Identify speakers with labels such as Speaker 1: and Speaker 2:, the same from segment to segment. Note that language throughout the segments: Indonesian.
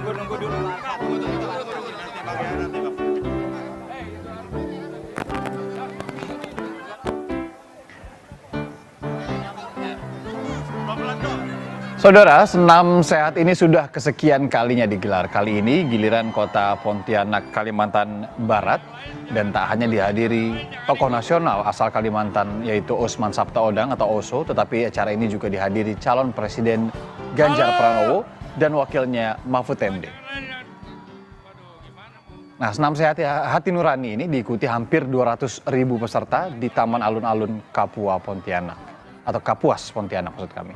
Speaker 1: Nunggu dulu.
Speaker 2: Saudara, senam sehat ini sudah kesekian kalinya digelar. Kali ini giliran kota Pontianak, Kalimantan Barat, dan tak hanya dihadiri tokoh nasional asal Kalimantan yaitu Osman Sabtaodang atau Oso, tetapi acara ini juga dihadiri calon Presiden Ganjar Pranowo dan wakilnya Mahfud MD. Nah, senam sehat hati nurani ini diikuti hampir 200.000 peserta di Taman Alun-Alun Kapua Pontianak atau Kapuas Pontianak maksud kami.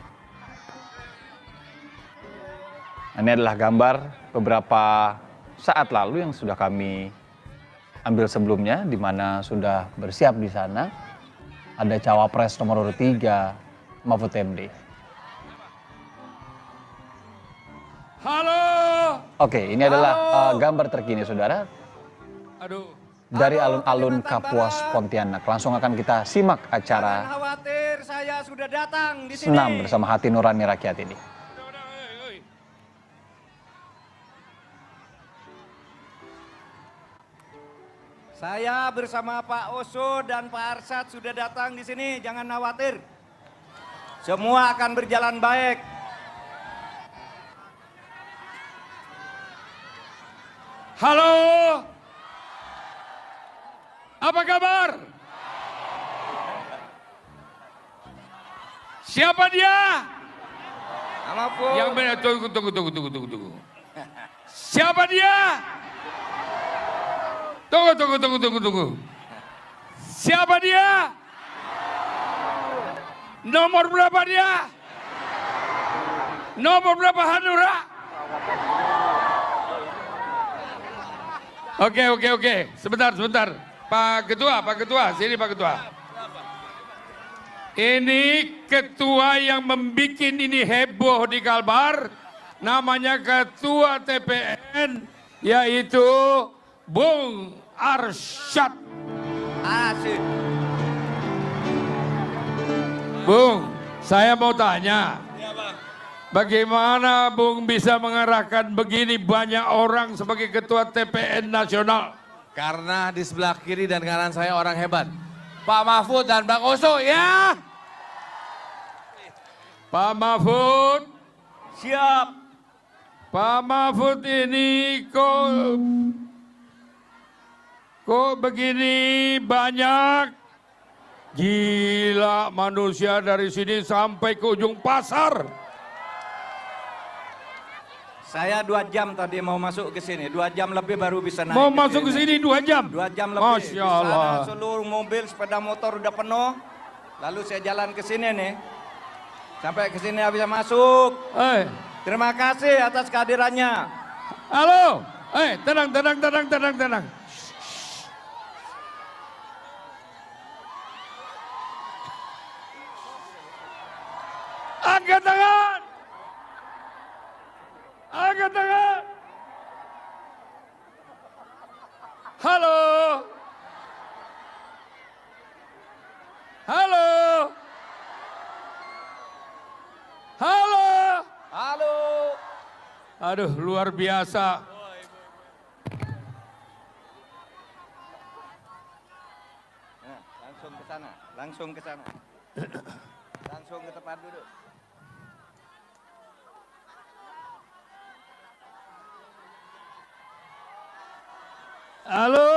Speaker 2: Ini adalah gambar beberapa saat lalu yang sudah kami ambil sebelumnya, di mana sudah bersiap di sana. Ada Cawapres nomor urut 3, Mahfud MD.
Speaker 3: Halo.
Speaker 2: Oke, ini adalah gambar terkini, saudara. Dari alun-alun Kapuas Pontianak. Langsung akan kita simak acara
Speaker 1: Jangan khawatir, saya sudah datang di sini.
Speaker 2: senam bersama hati nurani rakyat ini.
Speaker 1: Saya bersama Pak Oso dan Pak Arsad sudah datang di sini. Jangan khawatir. Semua akan berjalan baik.
Speaker 3: Halo. Apa kabar? Siapa dia?
Speaker 1: Halo, Bu.
Speaker 3: Yang benar, tunggu. Siapa dia? Tunggu. Siapa dia? Nomor berapa dia? Nomor berapa Hanura? Oke. Sebentar. Pak Ketua, sini Pak Ketua. Ini ketua yang membuat ini heboh di Kalbar, namanya Ketua TPN, yaitu Bung Arsyad.
Speaker 1: Asik.
Speaker 3: Bung, saya mau tanya, bagaimana Bung bisa mengarahkan begini banyak orang sebagai Ketua TPN Nasional?
Speaker 4: Karena di sebelah kiri dan kanan saya orang hebat. Pak Mahfud dan Bang Oso, ya.
Speaker 3: Pak Mahfud,
Speaker 1: Siap.
Speaker 3: Pak Mahfud ini kok begini banyak? Gila, manusia dari sini sampai ke ujung pasar.
Speaker 1: Saya 2 jam tadi mau masuk ke sini. 2 jam lebih baru bisa naik.
Speaker 3: Mau masuk ke sini 2 jam?
Speaker 1: 2 jam lebih.
Speaker 3: Masya Allah.
Speaker 1: Di sana seluruh mobil, sepeda motor udah penuh. Lalu saya jalan ke sini nih. Sampai ke sini bisa masuk. Terima kasih atas kehadirannya.
Speaker 3: Halo. Tenang. Angkat tangan. Halo. Aduh, luar biasa.
Speaker 1: Nah, langsung ke sana. Langsung ke tempat duduk.
Speaker 3: Halo.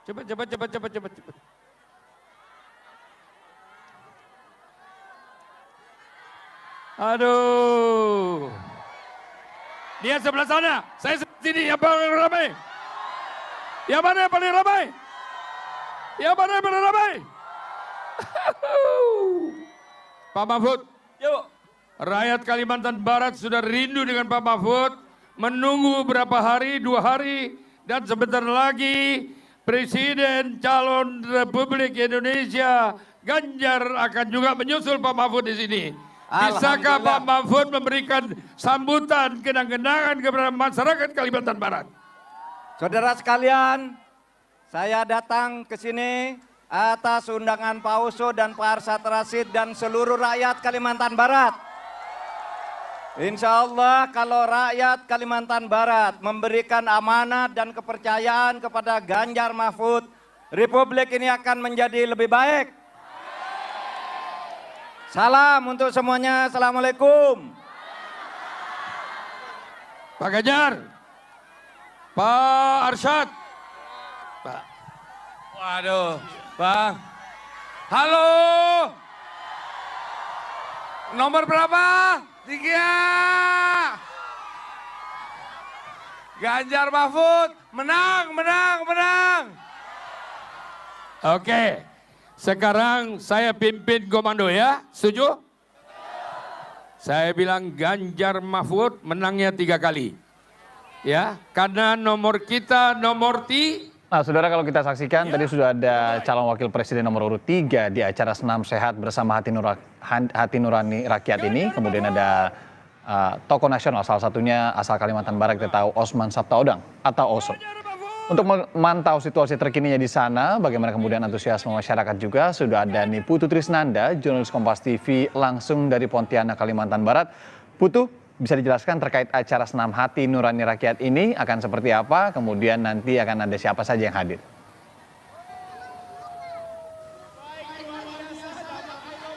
Speaker 3: Cepat. Aduh. Dia sebelah sana, saya sebelah sini. Yang paling ramai. Yang mana yang paling ramai? Ya beramai. Pak Mahfud.
Speaker 1: Yuk.
Speaker 3: Rakyat Kalimantan Barat sudah rindu dengan Pak Mahfud. Menunggu berapa hari, 2 hari. Dan sebentar lagi Presiden calon Republik Indonesia Ganjar akan juga menyusul Pak Mahfud di sini. Bisakah Pak Mahfud memberikan sambutan kenang-kenangan kepada masyarakat Kalimantan Barat?
Speaker 1: Saudara sekalian, saya datang ke sini atas undangan Pak Oso dan Pak Arsyad Rashid dan seluruh rakyat Kalimantan Barat. Insya Allah kalau rakyat Kalimantan Barat memberikan amanat dan kepercayaan kepada Ganjar Mahfud, Republik ini akan menjadi lebih baik. Salam untuk semuanya, Assalamualaikum.
Speaker 3: Pak Ganjar, Pak Arsyad, Pak.
Speaker 4: Waduh, Bang. Halo. Nomor berapa? 3. Ganjar Mahfud, menang.
Speaker 3: Oke, sekarang saya pimpin komando ya, setuju? Saya bilang Ganjar Mahfud menangnya 3 kali. Ya, karena nomor kita nomor
Speaker 2: Nah, saudara, kalau kita saksikan tadi sudah ada calon wakil presiden nomor urut 3 di acara Senam Sehat bersama Hati Nurani Rakyat ini. Kemudian ada tokoh nasional, salah satunya asal Kalimantan Barat, kita tahu Osman Sabtaodang atau Oso. Untuk memantau situasi terkininya di sana, bagaimana kemudian antusiasme masyarakat juga, sudah ada nih Putu Trisnanda, jurnalis Kompas TV langsung dari Pontianak, Kalimantan Barat. Putu, bisa dijelaskan terkait acara Senam Hati Nurani Rakyat ini akan seperti apa, kemudian nanti akan ada siapa saja yang hadir?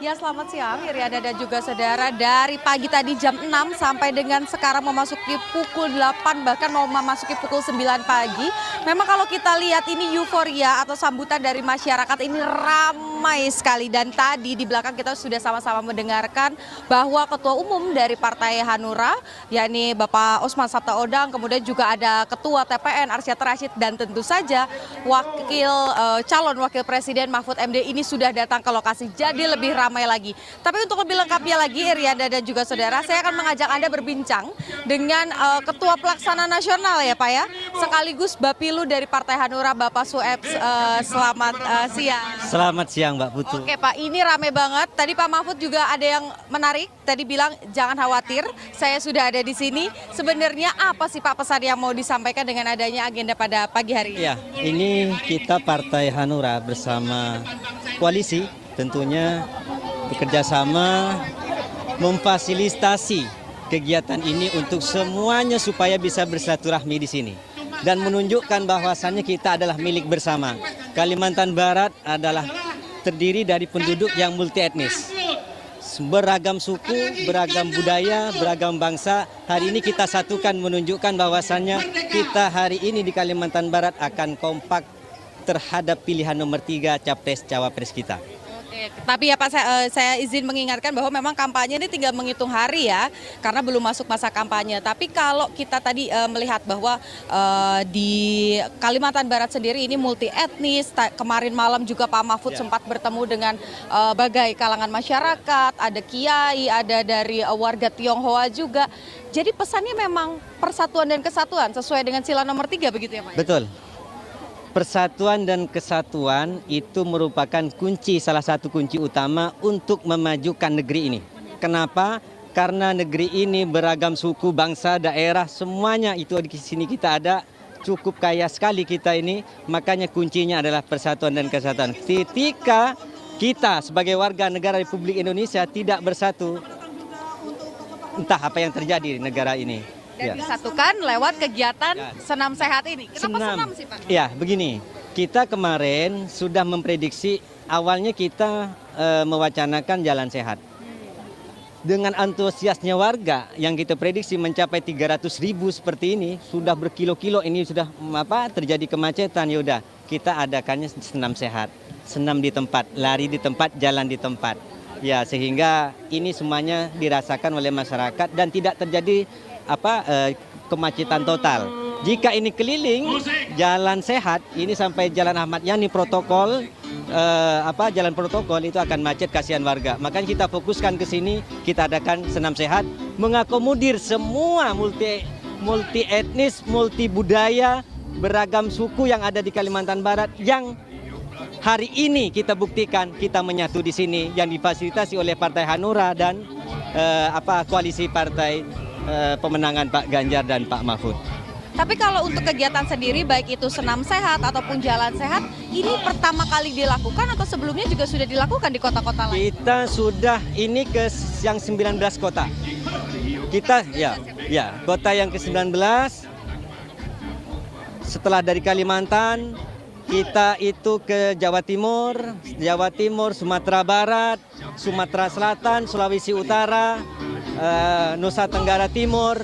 Speaker 5: Ya, selamat siang Iriana dan juga saudara. Dari pagi tadi jam 6 sampai dengan sekarang memasuki pukul 8 bahkan mau memasuki pukul 9 pagi. Memang kalau kita lihat ini euforia atau sambutan dari masyarakat ini ramai sekali. Dan tadi di belakang kita sudah sama-sama mendengarkan bahwa Ketua Umum dari Partai Hanura, yakni Bapak Osman Sabtaodang, kemudian juga ada Ketua TPN Arsyad Rashid, dan tentu saja calon Wakil Presiden Mahfud MD ini sudah datang ke lokasi. Jadi lebih ramai lagi. Tapi untuk lebih lengkapnya lagi, Iriana dan juga saudara, saya akan mengajak Anda berbincang dengan Ketua Pelaksana Nasional ya Pak ya, sekaligus Bapilu dari Partai Hanura, Bapak Sueb. Selamat siang.
Speaker 6: Selamat siang Mbak Putu.
Speaker 5: Oke Pak, ini rame banget. Tadi Pak Mahfud juga ada yang menarik. Tadi bilang jangan khawatir, saya sudah ada di sini. Sebenarnya apa sih Pak pesan yang mau disampaikan dengan adanya agenda pada pagi hari ini?
Speaker 6: Ya, ini kita Partai Hanura bersama koalisi tentunya bekerja sama memfasilitasi kegiatan ini untuk semuanya supaya bisa bersilaturahmi di sini dan menunjukkan bahwasannya kita adalah milik bersama. Kalimantan Barat adalah terdiri dari penduduk yang multi etnis, beragam suku, beragam budaya, beragam bangsa. Hari ini kita satukan menunjukkan bahwasannya kita hari ini di Kalimantan Barat akan kompak terhadap pilihan nomor 3 Capres-Cawapres kita.
Speaker 5: Oke, tapi ya Pak, saya izin mengingatkan bahwa memang kampanye ini tinggal menghitung hari ya, karena belum masuk masa kampanye. Tapi kalau kita tadi melihat bahwa di Kalimantan Barat sendiri ini multi etnis, kemarin malam juga Pak Mahfud sempat bertemu dengan berbagai kalangan masyarakat, ada kiai, ada dari warga Tionghoa juga. Jadi pesannya memang persatuan dan kesatuan sesuai dengan sila nomor 3 begitu ya Pak?
Speaker 6: Betul. Persatuan dan kesatuan itu merupakan salah satu kunci utama untuk memajukan negeri ini. Kenapa? Karena negeri ini beragam suku, bangsa, daerah, semuanya itu di sini kita ada. Cukup kaya sekali kita ini, makanya kuncinya adalah persatuan dan kesatuan. Ketika kita sebagai warga negara Republik Indonesia tidak bersatu, entah apa yang terjadi di negara ini.
Speaker 5: Dan disatukan lewat kegiatan Senam Sehat ini. Kenapa senam sih Pak?
Speaker 6: Ya, begini. Kita kemarin sudah memprediksi, awalnya kita mewacanakan jalan sehat. Dengan antusiasnya warga yang kita prediksi mencapai 300.000 seperti ini, sudah berkilo-kilo ini sudah terjadi kemacetan, ya udah kita adakannya senam sehat. Senam di tempat, lari di tempat, jalan di tempat. Ya, sehingga ini semuanya dirasakan oleh masyarakat dan tidak terjadi kemacetan total. Jika ini keliling jalan sehat, ini sampai Jalan Ahmad Yani protokol, jalan protokol itu akan macet, kasihan warga. Makanya kita fokuskan ke sini, kita adakan senam sehat, mengakomodir semua multi etnis, multi budaya, beragam suku yang ada di Kalimantan Barat yang hari ini kita buktikan kita menyatu di sini, yang difasilitasi oleh Partai Hanura dan koalisi partai pemenangan Pak Ganjar dan Pak Mahfud.
Speaker 5: Tapi kalau untuk kegiatan sendiri, baik itu senam sehat ataupun jalan sehat, ini pertama kali dilakukan atau sebelumnya juga sudah dilakukan di kota-kota lain?
Speaker 6: Kita sudah ini ke yang 19 kota. Kita kota yang ke-19. Setelah dari Kalimantan, kita itu ke Jawa Timur, Sumatera Barat, Sumatera Selatan, Sulawesi Utara, Nusa Tenggara Timur,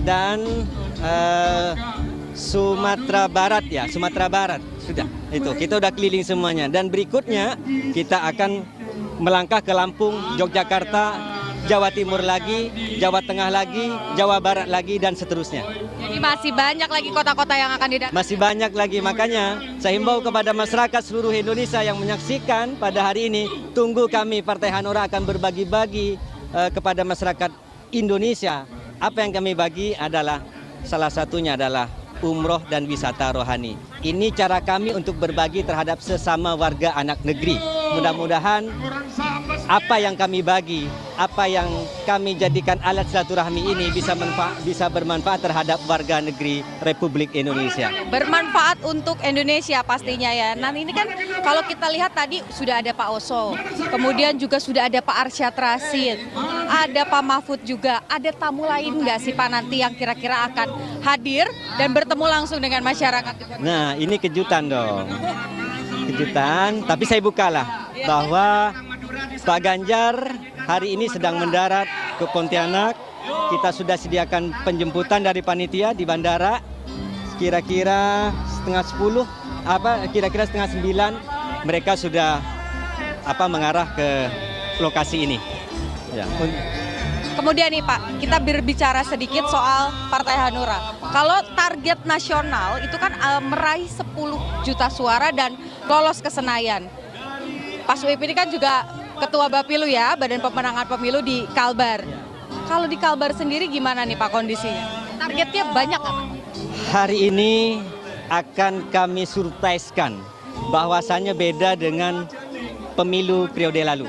Speaker 6: dan Sumatera Barat sudah itu kita udah keliling semuanya, dan berikutnya kita akan melangkah ke Lampung, Yogyakarta, Jawa Timur lagi, Jawa Tengah lagi, Jawa Barat lagi, dan seterusnya.
Speaker 5: Jadi masih banyak lagi kota-kota yang akan didatangi.
Speaker 6: Masih banyak lagi, makanya saya himbau kepada masyarakat seluruh Indonesia yang menyaksikan pada hari ini, tunggu kami Partai Hanura akan berbagi-bagi kepada masyarakat Indonesia. Apa yang kami bagi adalah salah satunya adalah umroh dan wisata rohani. Ini cara kami untuk berbagi terhadap sesama warga anak negeri. Mudah-mudahan apa yang kami bagi, apa yang kami jadikan alat silaturahmi ini bisa bermanfaat terhadap warga negeri Republik Indonesia.
Speaker 5: Bermanfaat untuk Indonesia pastinya ya. Nah ini kan kalau kita lihat tadi sudah ada Pak Oso, kemudian juga sudah ada Pak Arsyad Rashid, ada Pak Mahfud juga. Ada tamu lain nggak sih Pak nanti yang kira-kira akan hadir dan bertemu langsung dengan masyarakat?
Speaker 6: Nah ini kejutan dong. Kejutan, tapi saya bukalah bahwa Pak Ganjar hari ini sedang mendarat ke Pontianak. Kita sudah sediakan penjemputan dari panitia di bandara. Kira-kira setengah 9 mereka sudah mengarah ke lokasi ini. Ya.
Speaker 5: Kemudian nih Pak, kita berbicara sedikit soal Partai Hanura. Kalau target nasional itu kan meraih 10 juta suara dan lolos ke Senayan. Pak Suip ini kan juga Ketua Bapilu ya, Badan Pemenangan Pemilu di Kalbar. Kalau di Kalbar sendiri gimana nih Pak kondisinya? Targetnya banyak apa?
Speaker 6: Hari ini akan kami surprisekan bahwasannya beda dengan pemilu periode lalu.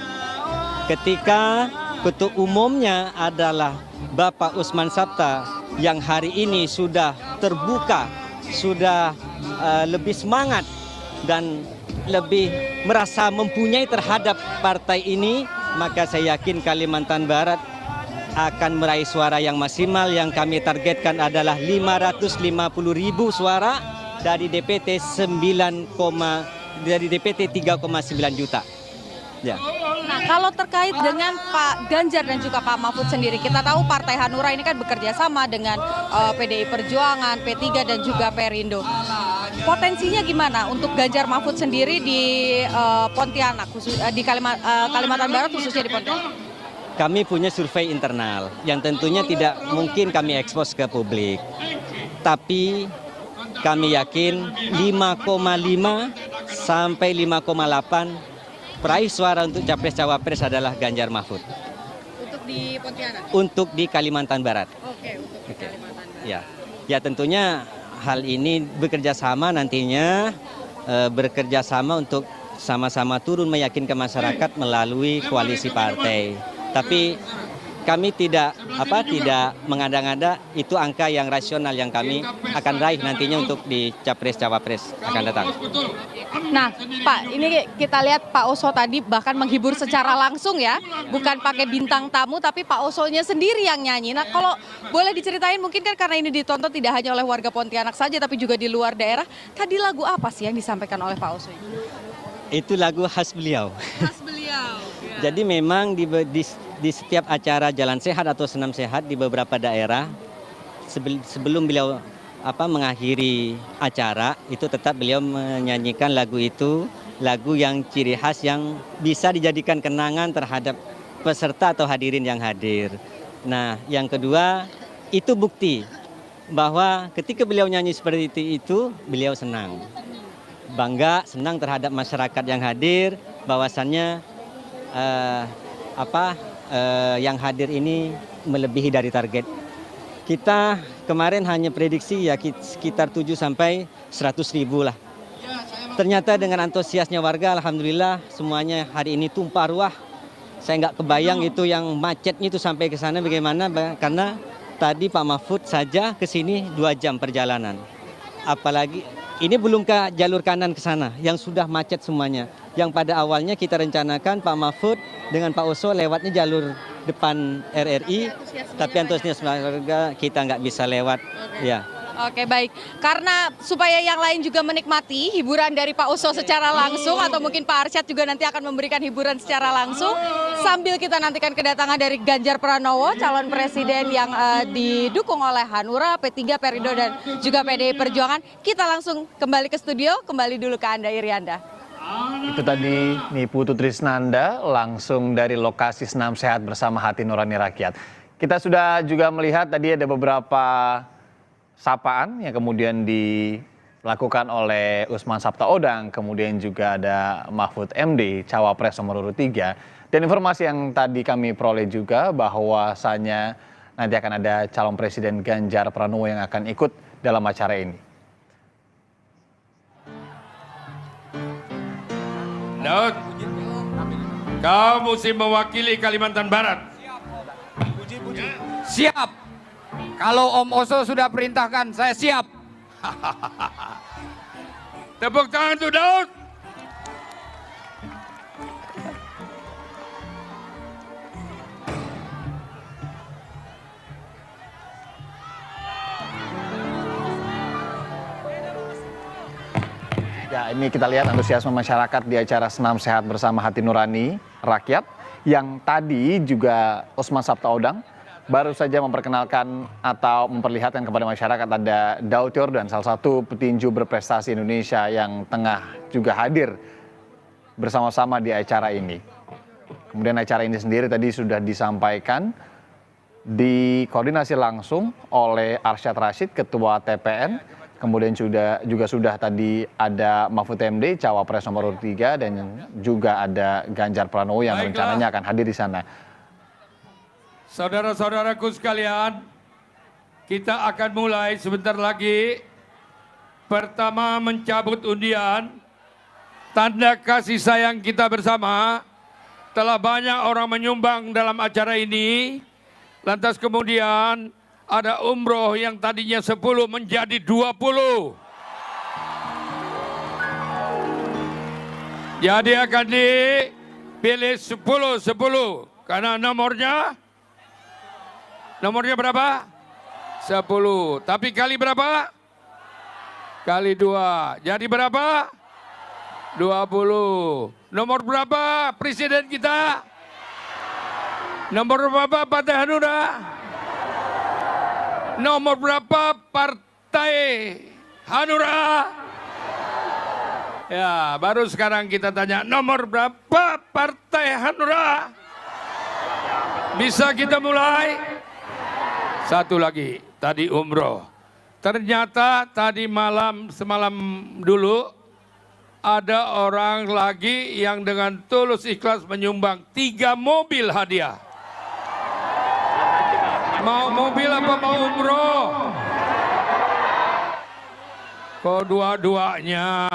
Speaker 6: Ketika ketua umumnya adalah Bapak Usman Sabta yang hari ini sudah terbuka, sudah lebih semangat dan lebih merasa mempunyai terhadap partai ini, maka saya yakin Kalimantan Barat akan meraih suara yang maksimal. Yang kami targetkan adalah 550.000 suara dari DPT 3,9 juta. Ya.
Speaker 5: Nah, kalau terkait dengan Pak Ganjar dan juga Pak Mahfud sendiri, kita tahu Partai Hanura ini kan bekerja sama dengan PDI Perjuangan, P3 dan juga Perindo. Potensinya gimana untuk Ganjar Mahfud sendiri di Pontianak, di Kalimantan Barat khususnya di Pontianak?
Speaker 6: Kami punya survei internal yang tentunya tidak mungkin kami ekspos ke publik. Tapi kami yakin 5,5 sampai 5,8 peraih suara untuk Capres-Cawapres adalah Ganjar Mahfud.
Speaker 5: Untuk di Pontianak?
Speaker 6: Untuk di Kalimantan Barat.
Speaker 5: Oke, untuk di Kalimantan Barat.
Speaker 6: Ya tentunya hal ini bekerja sama nantinya, bekerja sama untuk sama-sama turun meyakinkan masyarakat melalui koalisi partai. Tapi kami tidak mengada-ngada, itu angka yang rasional yang kami akan raih nantinya untuk di Capres-Cawapres akan datang.
Speaker 5: Nah Pak, ini kita lihat Pak Oso tadi bahkan menghibur secara langsung ya, bukan pakai bintang tamu tapi Pak Osonya sendiri yang nyanyi. Nah kalau boleh diceritain, mungkin kan karena ini ditonton tidak hanya oleh warga Pontianak saja tapi juga di luar daerah, tadi lagu apa sih yang disampaikan oleh Pak Oso?
Speaker 6: Itu lagu khas beliau.
Speaker 5: Khas beliau. Ya.
Speaker 6: Jadi memang di setiap acara jalan sehat atau senam sehat di beberapa daerah, sebelum beliau mengakhiri acara itu tetap beliau menyanyikan lagu itu, lagu yang ciri khas yang bisa dijadikan kenangan terhadap peserta atau hadirin yang hadir. Nah, yang kedua itu bukti bahwa ketika beliau nyanyi seperti itu beliau senang. Bangga, senang terhadap masyarakat yang hadir, bahwasannya yang hadir ini melebihi dari target. Kita kemarin hanya prediksi ya sekitar 7 sampai 100 ribu lah. Ternyata dengan antusiasnya warga, alhamdulillah semuanya hari ini tumpah ruah. Saya nggak kebayang itu yang macetnya itu sampai ke sana bagaimana, karena tadi Pak Mahfud saja ke sini 2 jam perjalanan. Apalagi ini belum ke jalur kanan ke sana yang sudah macet semuanya. Yang pada awalnya kita rencanakan Pak Mahfud dengan Pak Oso lewatnya jalur depan RRI, tapi antusias warga kita nggak bisa lewat. Ya.
Speaker 5: Oke, baik. Karena supaya yang lain juga menikmati hiburan dari Pak Oso secara langsung, atau mungkin Pak Arsyad juga nanti akan memberikan hiburan secara langsung, sambil kita nantikan kedatangan dari Ganjar Pranowo, calon presiden yang didukung oleh Hanura, P3, Perindo, dan juga PDI Perjuangan. Kita langsung kembali ke studio, kembali dulu ke Anda, Irianda.
Speaker 2: Itu tadi nih Putu Trisnanda langsung dari lokasi Senam Sehat bersama Hati Nurani Rakyat. Kita sudah juga melihat tadi ada beberapa sapaan yang kemudian dilakukan oleh Usman Sabtaodang, kemudian juga ada Mahfud MD, Cawapres nomor urut 3. Dan informasi yang tadi kami peroleh juga bahwasanya nanti akan ada calon presiden Ganjar Pranowo yang akan ikut dalam acara ini.
Speaker 3: Daud, kau mesti mewakili Kalimantan Barat.
Speaker 1: Siap. Kalau Om Oso sudah perintahkan, saya siap.
Speaker 3: Tepuk tangan tuh Daud.
Speaker 2: Ya, ini kita lihat antusiasme masyarakat di acara Senam Sehat bersama Hati Nurani Rakyat yang tadi juga Usman Sabtaodang baru saja memperkenalkan atau memperlihatkan kepada masyarakat ada Daud Yordan, salah satu petinju berprestasi Indonesia yang tengah juga hadir bersama-sama di acara ini. Kemudian acara ini sendiri tadi sudah disampaikan dikoordinasi langsung oleh Arsyad Rashid, Ketua TPN. Kemudian juga sudah tadi ada Mahfud MD, Cawapres nomor urut 3, dan juga ada Ganjar Pranowo yang rencananya akan hadir di sana.
Speaker 3: Saudara-saudaraku sekalian, kita akan mulai sebentar lagi. Pertama, mencabut undian, tanda kasih sayang kita bersama. Telah banyak orang menyumbang dalam acara ini. Lantas kemudian ada umroh yang tadinya 10 menjadi 20. Jadi akan dipilih 10-10 karena nomornya berapa? 10. Tapi kali berapa? Kali 2. Jadi berapa? 20. Nomor berapa presiden kita? Nomor berapa Partai Hanura? Nomor berapa Partai Hanura? Ya, baru sekarang kita tanya nomor berapa Partai Hanura? Bisa kita mulai? Satu lagi, tadi umroh. Ternyata tadi semalam dulu ada orang lagi yang dengan tulus ikhlas menyumbang 3 mobil hadiah. Mau mobil apa mau umroh? Kok dua-duanya?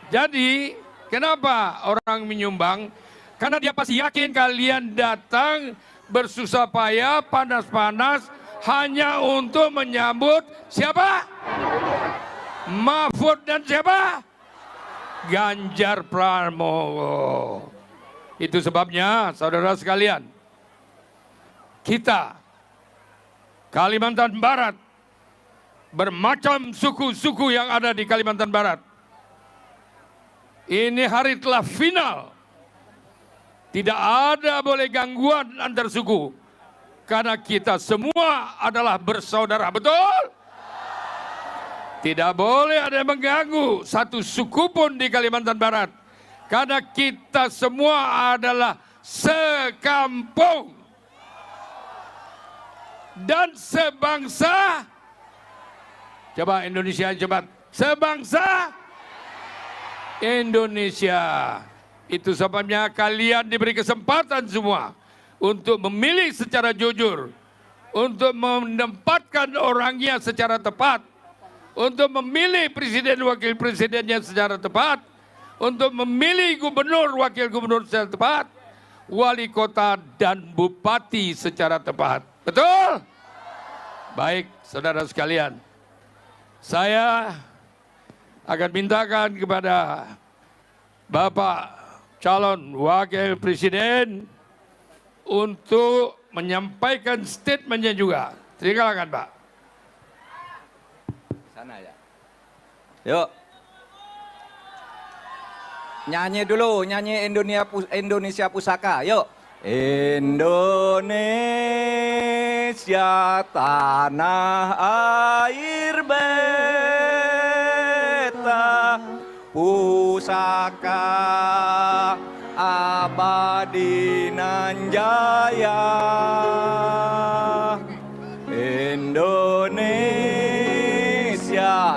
Speaker 3: Jadi, kenapa orang menyumbang? Karena dia pasti yakin kalian datang bersusah payah, panas-panas, hanya untuk menyambut siapa? Mahfud dan siapa? Ganjar Pranowo. Itu sebabnya, saudara sekalian, kita, Kalimantan Barat, bermacam suku-suku yang ada di Kalimantan Barat. Ini hari telah final. Tidak ada boleh gangguan antar suku. Karena kita semua adalah bersaudara, betul? Tidak boleh ada yang mengganggu satu suku pun di Kalimantan Barat. Karena kita semua adalah sekampung. dan sebangsa. Coba Indonesia cepat. Sebangsa Indonesia. Itu sebabnya kalian diberi kesempatan semua untuk memilih secara jujur, untuk menempatkan orangnya secara tepat, untuk memilih presiden wakil presidennya secara tepat, untuk memilih gubernur wakil gubernur secara tepat, wali kota dan bupati secara tepat. Betul? Baik, saudara sekalian. Saya akan mintakan kepada Bapak calon wakil presiden untuk menyampaikan statementnya juga. Silakan, Pak.
Speaker 1: Sana ya. Yuk. Nyanyi dulu, nyanyi Indonesia Pusaka. Yuk. Indonesia tanah air beta, pusaka abadi nan jaya. Indonesia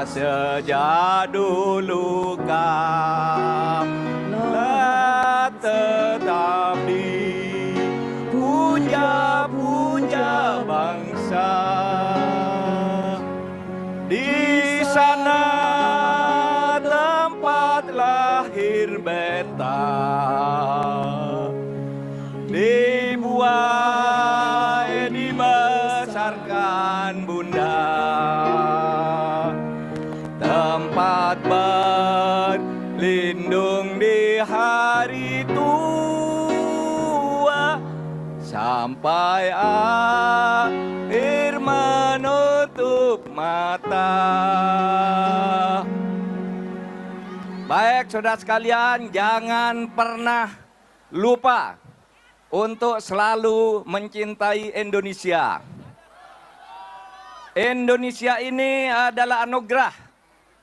Speaker 1: sejak dulu kala tetap dipuja-puja bangsa. Di sana tempat lahir beta, dibuai dibesarkan bunda, tempat berlindung di hari tua, sampai akhir menutup mata. Baik, saudara sekalian, jangan pernah lupa untuk selalu mencintai Indonesia. Indonesia ini adalah anugerah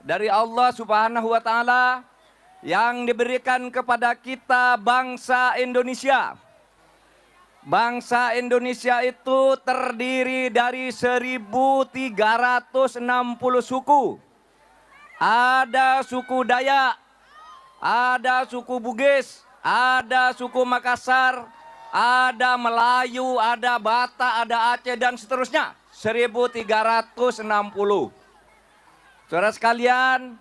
Speaker 1: dari Allah Subhanahu wa Ta'ala yang diberikan kepada kita, bangsa Indonesia. Bangsa Indonesia itu terdiri dari 1.360 suku. Ada suku Dayak, ada suku Bugis, ada suku Makassar, ada Melayu, ada Batak, ada Aceh, dan seterusnya. 1.360. Saudara sekalian,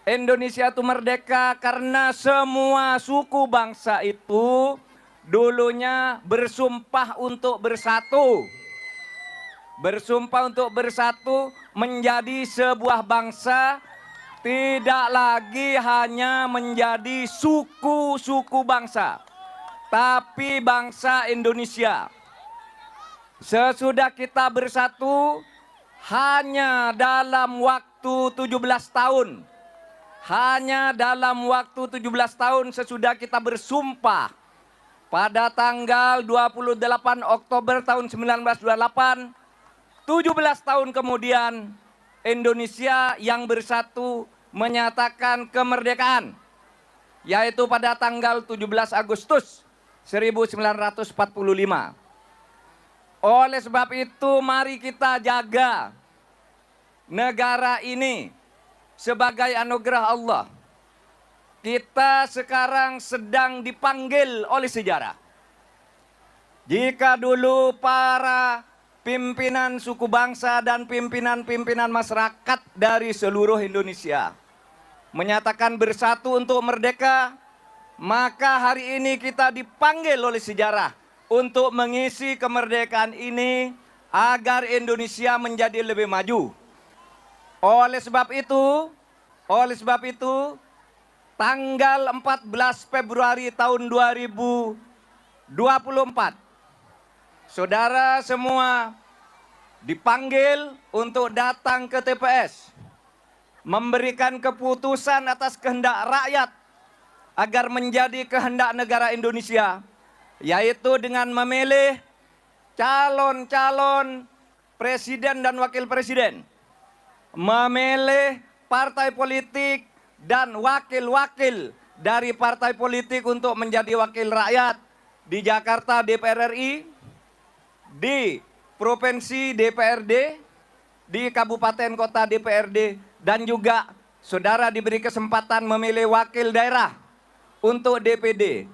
Speaker 1: Indonesia itu merdeka karena semua suku bangsa itu dulunya bersumpah untuk bersatu. Bersumpah untuk bersatu menjadi sebuah bangsa, tidak lagi hanya menjadi suku-suku bangsa, tapi bangsa Indonesia. Sesudah kita bersatu, hanya dalam waktu 17 tahun, hanya dalam waktu 17 tahun sesudah kita bersumpah, pada tanggal 28 Oktober tahun 1928, 17 tahun kemudian, Indonesia yang bersatu menyatakan kemerdekaan, yaitu pada tanggal 17 Agustus 1945. Oleh sebab itu, mari kita jaga negara ini sebagai anugerah Allah. Kita sekarang sedang dipanggil oleh sejarah. Jika dulu para pimpinan suku bangsa dan pimpinan-pimpinan masyarakat dari seluruh Indonesia menyatakan bersatu untuk merdeka, maka hari ini kita dipanggil oleh sejarah untuk mengisi kemerdekaan ini agar Indonesia menjadi lebih maju. Oleh sebab itu, tanggal 14 Februari tahun 2024, saudara semua dipanggil untuk datang ke TPS, memberikan keputusan atas kehendak rakyat agar menjadi kehendak negara Indonesia, yaitu dengan memilih calon-calon presiden dan wakil presiden, memilih partai politik dan wakil-wakil dari partai politik untuk menjadi wakil rakyat di Jakarta DPR RI, di provinsi DPRD, di kabupaten kota DPRD, dan juga saudara diberi kesempatan memilih wakil daerah untuk DPD.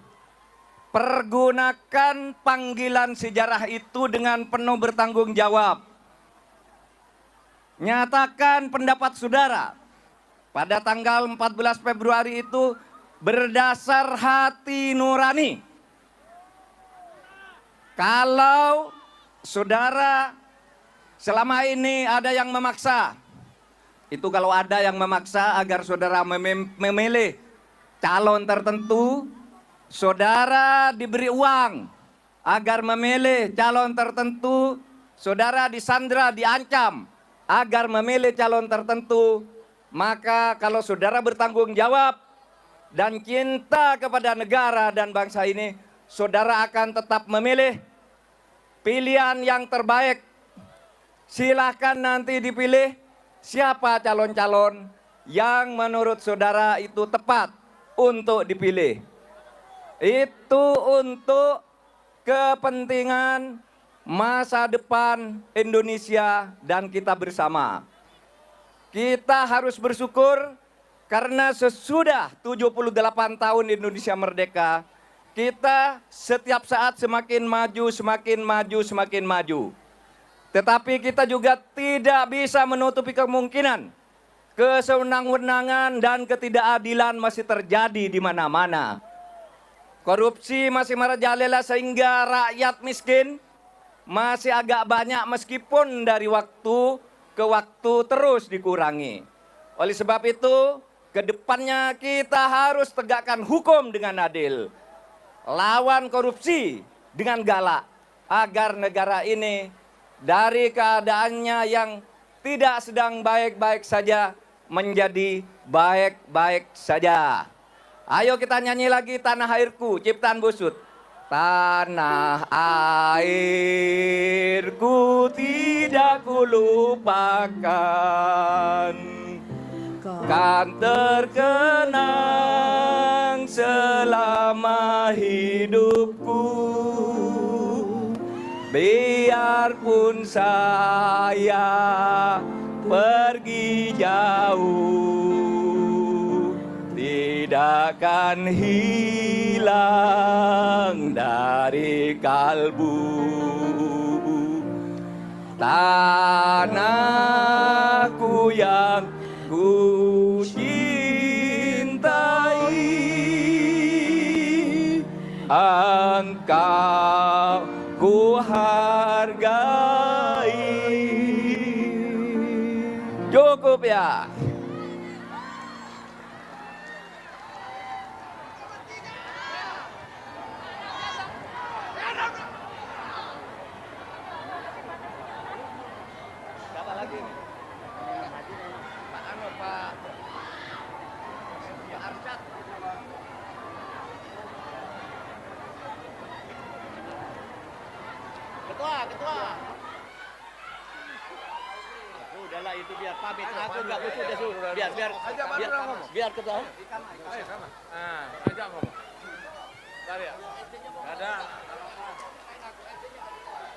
Speaker 1: Pergunakan panggilan sejarah itu dengan penuh bertanggung jawab. Nyatakan pendapat saudara pada tanggal 14 Februari itu berdasar hati nurani. Kalau saudara selama ini ada yang memaksa, itu kalau ada yang memaksa agar saudara memilih calon tertentu, saudara diberi uang agar memilih calon tertentu, saudara disandra, diancam agar memilih calon tertentu, maka kalau saudara bertanggung jawab dan cinta kepada negara dan bangsa ini, saudara akan tetap memilih pilihan yang terbaik. Silahkan nanti dipilih siapa calon-calon yang menurut saudara itu tepat untuk dipilih. Itu untuk kepentingan masa depan Indonesia dan kita bersama. Kita harus bersyukur karena sesudah 78 tahun Indonesia merdeka, kita setiap saat semakin maju, semakin maju, semakin maju. Tetapi kita juga tidak bisa menutupi kemungkinan kesewenang-wenangan dan ketidakadilan masih terjadi di mana-mana. Korupsi masih merajalela sehingga rakyat miskin masih agak banyak meskipun dari waktu ke waktu terus dikurangi. Oleh sebab itu, ke depannya kita harus tegakkan hukum dengan adil. Lawan korupsi dengan galak agar negara ini dari keadaannya yang tidak sedang baik-baik saja menjadi baik-baik saja. Ayo kita nyanyi lagi Tanah Airku, ciptaan Busut. Tanah airku tidak kulupakan, kan terkenang selama hidupku. Biarpun saya pergi jauh, tidak akan hilang dari kalbu. Tanahku yang ku cintai, engkau ku hargai. Cukup ya. Siapa lagi nih? Pak Anu, Pak Arsyad. Ketua. Udahlah itu biar pamit. Aku enggak butuh dia suruh. Biar ketua. Ayo sama. Nah, ajak ngomong. Bentar ya. Ada.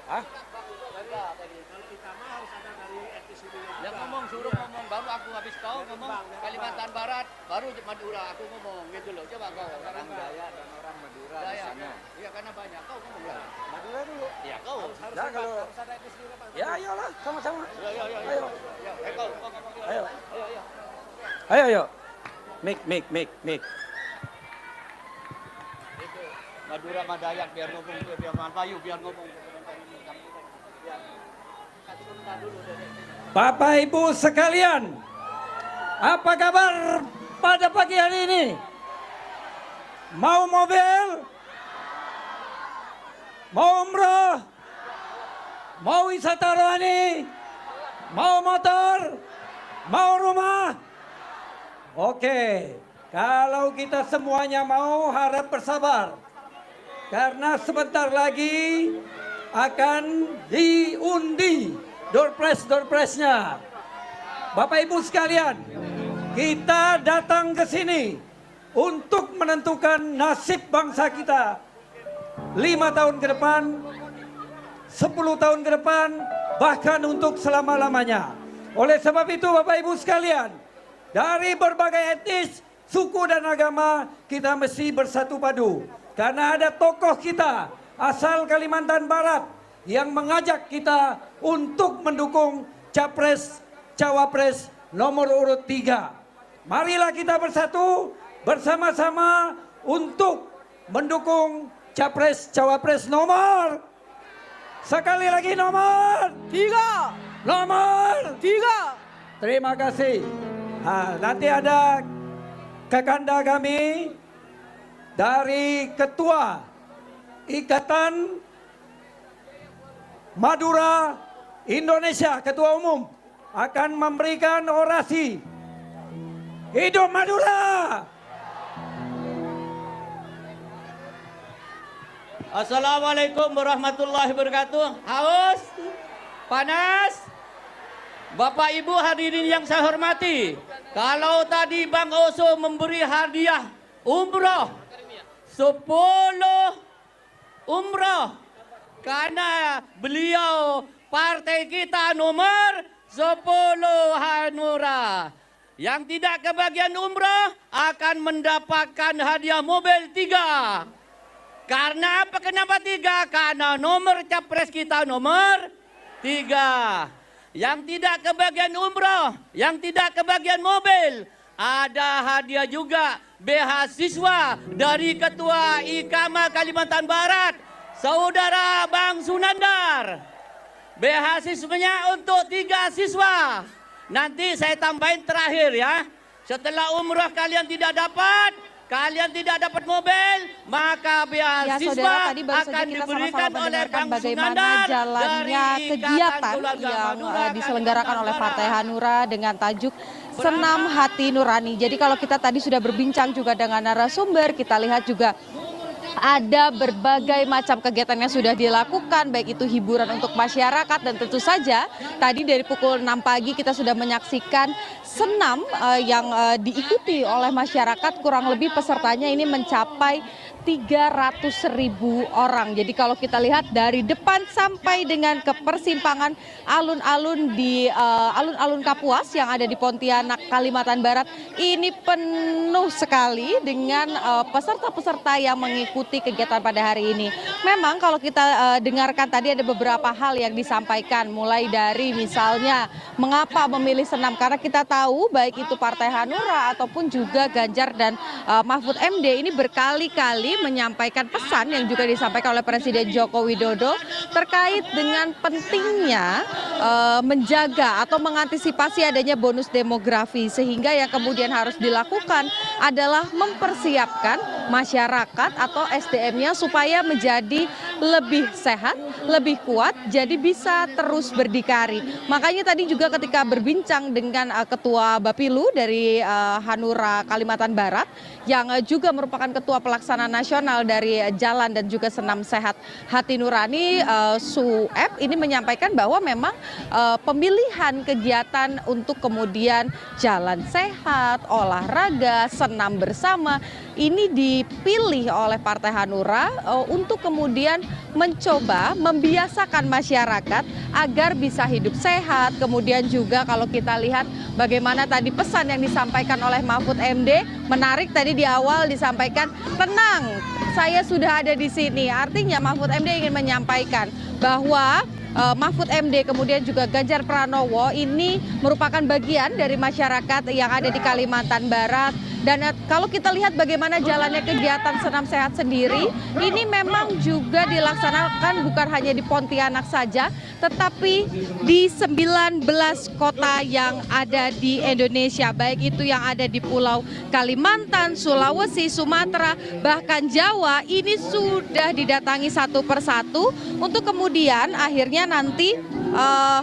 Speaker 1: Hah? Ya ngomong, suruh ngomong, baru aku habis kau ngomong Kalimantan Barat, baru Madura aku ngomong gitu loh. Coba kau orang Daya dan orang Madura di sana. Iya karena banyak kau ngomong ya. Madura dulu. Iya kau. Harus ada etnis juga Pak. Ya ayolah, sama-sama. Ayo. Ayo. Mik. Madura Madayak biar ngomong biar Manpayu biar ngomong.
Speaker 7: Bapak Ibu sekalian, apa kabar pada pagi hari ini? Mau mobil? Mau umroh? Mau wisata rohani? Mau motor? Mau rumah? Oke, kalau kita semuanya mau, harap bersabar. Karena sebentar lagi akan diundi door prize-nya. Bapak Ibu sekalian, kita datang ke sini untuk menentukan nasib bangsa kita 5 tahun ke depan 10 tahun ke depan, bahkan untuk selama-lamanya. Oleh sebab itu Bapak Ibu sekalian, dari berbagai etnis, suku dan agama kita mesti bersatu padu. Karena ada tokoh kita asal Kalimantan Barat yang mengajak kita untuk mendukung Capres Cawapres nomor urut 3. Marilah kita bersatu bersama-sama untuk mendukung Capres Cawapres nomor, sekali lagi nomor 3. Nomor 3. Terima kasih. Nanti ada kakanda kami dari Ketua Ikatan Madura Indonesia, Ketua Umum, akan memberikan orasi. Hidup Madura!
Speaker 1: Assalamualaikum warahmatullahi wabarakatuh. Haus? Panas? Bapak Ibu hadirin yang saya hormati, kalau tadi Bang Oso memberi hadiah umroh 10 umroh karena beliau partai kita nomor 10 Hanura. Yang tidak kebagian umroh akan mendapatkan hadiah mobil 3. Karena apa? Kenapa 3? Karena nomor capres kita nomor 3. Yang tidak kebagian umroh, yang tidak kebagian mobil, ada hadiah juga beasiswa dari Ketua IKAMA Kalimantan Barat, Saudara Bang Sunandar. Beasiswanya untuk 3 siswa. Nanti saya tambahin terakhir ya. Setelah umroh kalian tidak dapat, kalian tidak dapat mobil, maka beasiswa
Speaker 5: ya, saudara, tadi baru saja
Speaker 1: akan
Speaker 5: kita
Speaker 1: diberikan
Speaker 5: sama-sama
Speaker 1: oleh Bang
Speaker 5: bagaimana
Speaker 1: Sunandar
Speaker 5: jalannya kegiatan yang diselenggarakan oleh Partai Hanura dengan tajuk Senam Hati Nurani. Jadi kalau kita tadi sudah berbincang juga dengan narasumber, kita lihat juga ada berbagai macam kegiatan yang sudah dilakukan, baik itu hiburan untuk masyarakat, dan tentu saja tadi dari pukul 6 pagi kita sudah menyaksikan senam yang diikuti oleh masyarakat. Kurang lebih pesertanya ini mencapai 300.000 orang. Jadi kalau kita lihat dari depan sampai dengan ke persimpangan alun-alun di alun-alun Kapuas yang ada di Pontianak, Kalimantan Barat, ini penuh sekali dengan peserta-peserta yang mengikuti kegiatan pada hari ini. Memang kalau kita dengarkan tadi ada beberapa hal yang disampaikan, mulai dari misalnya mengapa memilih senam, karena kita tahu baik itu Partai Hanura ataupun juga Ganjar dan Mahfud MD ini berkali-kali menyampaikan pesan yang juga disampaikan oleh Presiden Joko Widodo terkait dengan pentingnya menjaga atau mengantisipasi adanya bonus demografi, sehingga yang kemudian harus dilakukan adalah mempersiapkan masyarakat atau SDM-nya supaya menjadi lebih sehat, lebih kuat, jadi bisa terus berdikari. Makanya tadi juga ketika berbincang dengan Ketua Bapilu dari Hanura Kalimantan Barat, yang juga merupakan Ketua Pelaksana Nasional dari Jalan dan juga Senam Sehat Hati Nurani, Sueb, ini menyampaikan bahwa memang pemilihan kegiatan untuk kemudian jalan sehat, olahraga, senam bersama, ini dipilih oleh Partai Hanura untuk kemudian mencoba membiasakan masyarakat agar bisa hidup sehat. Kemudian juga kalau kita lihat bagaimana tadi pesan yang disampaikan oleh Mahfud MD, menarik tadi di awal disampaikan, tenang, saya sudah ada di sini. Artinya Mahfud MD ingin menyampaikan bahwa Mahfud MD kemudian juga Ganjar Pranowo ini merupakan bagian dari masyarakat yang ada di Kalimantan Barat. Dan kalau kita lihat bagaimana jalannya kegiatan senam sehat sendiri, ini memang juga dilaksanakan bukan hanya di Pontianak saja, tetapi di 19 kota yang ada di Indonesia, baik itu yang ada di Pulau Kalimantan, Sulawesi, Sumatera, bahkan Jawa, ini sudah didatangi satu persatu untuk kemudian akhirnya nanti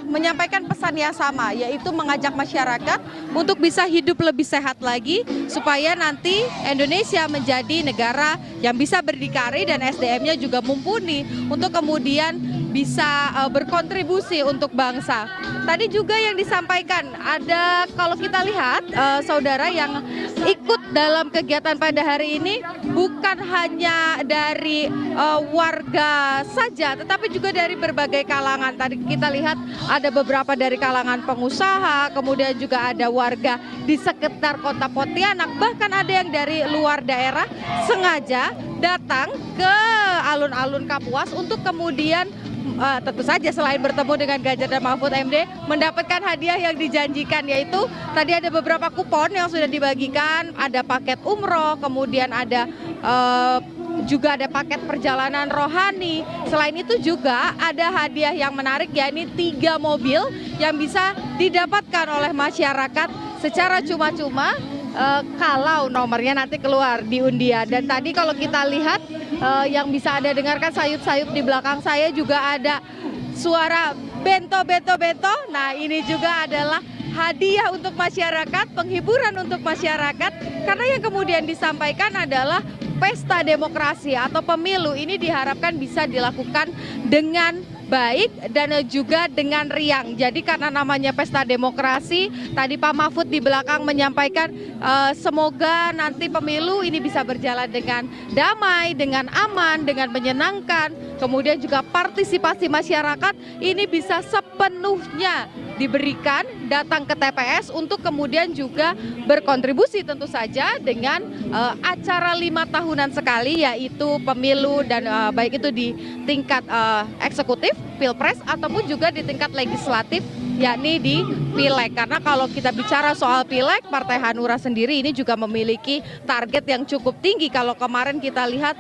Speaker 5: menyampaikan pesan yang sama, yaitu mengajak masyarakat untuk bisa hidup lebih sehat lagi, supaya nanti Indonesia menjadi negara yang bisa berdikari dan SDM-nya juga mumpuni untuk kemudian bisa berkontribusi untuk bangsa. Tadi juga yang disampaikan ada, kalau kita lihat saudara yang ikut dalam kegiatan pada hari ini bukan hanya dari warga saja, tetapi juga dari berbagai kalangan. Tadi kita lihat ada beberapa dari kalangan pengusaha, kemudian juga ada warga di sekitar kota Pontianak, bahkan ada yang dari luar daerah sengaja datang ke alun-alun Kapuas untuk kemudian tentu saja selain bertemu dengan Ganjar dan Mahfud MD mendapatkan hadiah yang dijanjikan, yaitu tadi ada beberapa kupon yang sudah dibagikan, ada paket umroh, kemudian ada juga ada paket perjalanan rohani. Selain itu juga ada hadiah yang menarik, yakni 3 mobil yang bisa didapatkan oleh masyarakat secara cuma-cuma kalau nomornya nanti keluar di undian. Dan tadi kalau kita lihat yang bisa Anda dengarkan sayup-sayup di belakang saya juga ada suara bento. Nah, ini juga adalah hadiah untuk masyarakat, penghiburan untuk masyarakat, karena yang kemudian disampaikan adalah pesta demokrasi atau pemilu ini diharapkan bisa dilakukan dengan baik dan juga dengan riang. Jadi karena namanya pesta demokrasi, tadi Pak Mahfud di belakang menyampaikan semoga nanti pemilu ini bisa berjalan dengan damai, dengan aman, dengan menyenangkan. Kemudian juga partisipasi masyarakat ini bisa sepenuhnya diberikan, datang ke TPS untuk kemudian juga berkontribusi tentu saja dengan acara 5 tahunan sekali, yaitu pemilu dan baik itu di tingkat eksekutif, pilpres, ataupun juga di tingkat legislatif, yakni di pileg. Karena kalau kita bicara soal pileg, Partai Hanura sendiri ini juga memiliki target yang cukup tinggi. Kalau kemarin kita lihat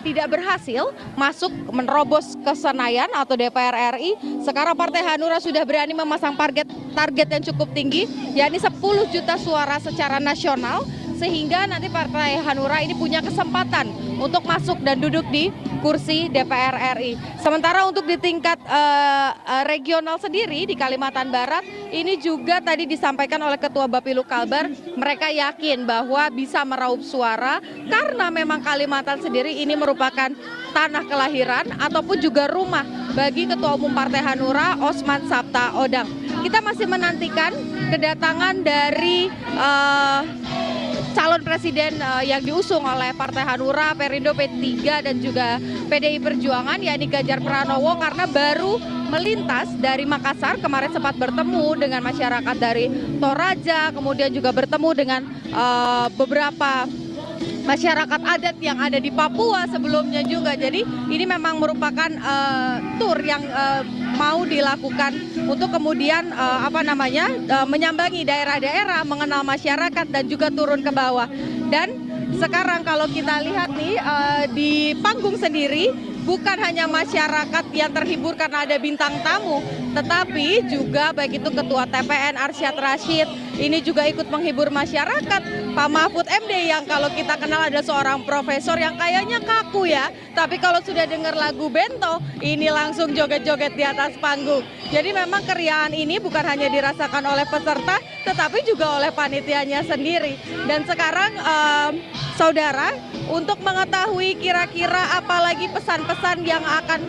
Speaker 5: tidak berhasil masuk menerobos ke Senayan atau DPR RI, sekarang Partai Hanura sudah berani memasang target yang cukup tinggi, yakni 10 juta suara secara nasional, sehingga nanti Partai Hanura ini punya kesempatan untuk masuk dan duduk di kursi DPR RI. Sementara untuk di tingkat regional sendiri di Kalimantan Barat, ini juga tadi disampaikan oleh Ketua Bapilu Kalbar, mereka yakin bahwa bisa meraup suara karena memang Kalimantan sendiri ini merupakan tanah kelahiran ataupun juga rumah bagi Ketua Umum Partai Hanura, Osman Sabta Odang. Kita masih menantikan kedatangan dari calon presiden yang diusung oleh Partai Hanura, Perindo, P3 dan juga PDI Perjuangan, yakni Ganjar Pranowo, karena baru melintas dari Makassar, kemarin sempat bertemu dengan masyarakat dari Toraja, kemudian juga bertemu dengan beberapa masyarakat adat yang ada di Papua sebelumnya juga. Jadi ini memang merupakan tur yang mau dilakukan untuk kemudian menyambangi daerah-daerah, mengenal masyarakat dan juga turun ke bawah. Dan sekarang kalau kita lihat nih di panggung sendiri, bukan hanya masyarakat yang terhibur karena ada bintang tamu, tetapi juga baik itu Ketua TPN Arsyad Rashid ini juga ikut menghibur masyarakat. Pak Mahfud MD yang kalau kita kenal ada seorang profesor yang kayaknya kaku ya, tapi kalau sudah dengar lagu Bento ini langsung joget-joget di atas panggung. Jadi memang keriaan ini bukan hanya dirasakan oleh peserta, tetapi juga oleh panitianya sendiri. Dan sekarang saudara, untuk mengetahui kira-kira apalagi pesan-pesan yang akan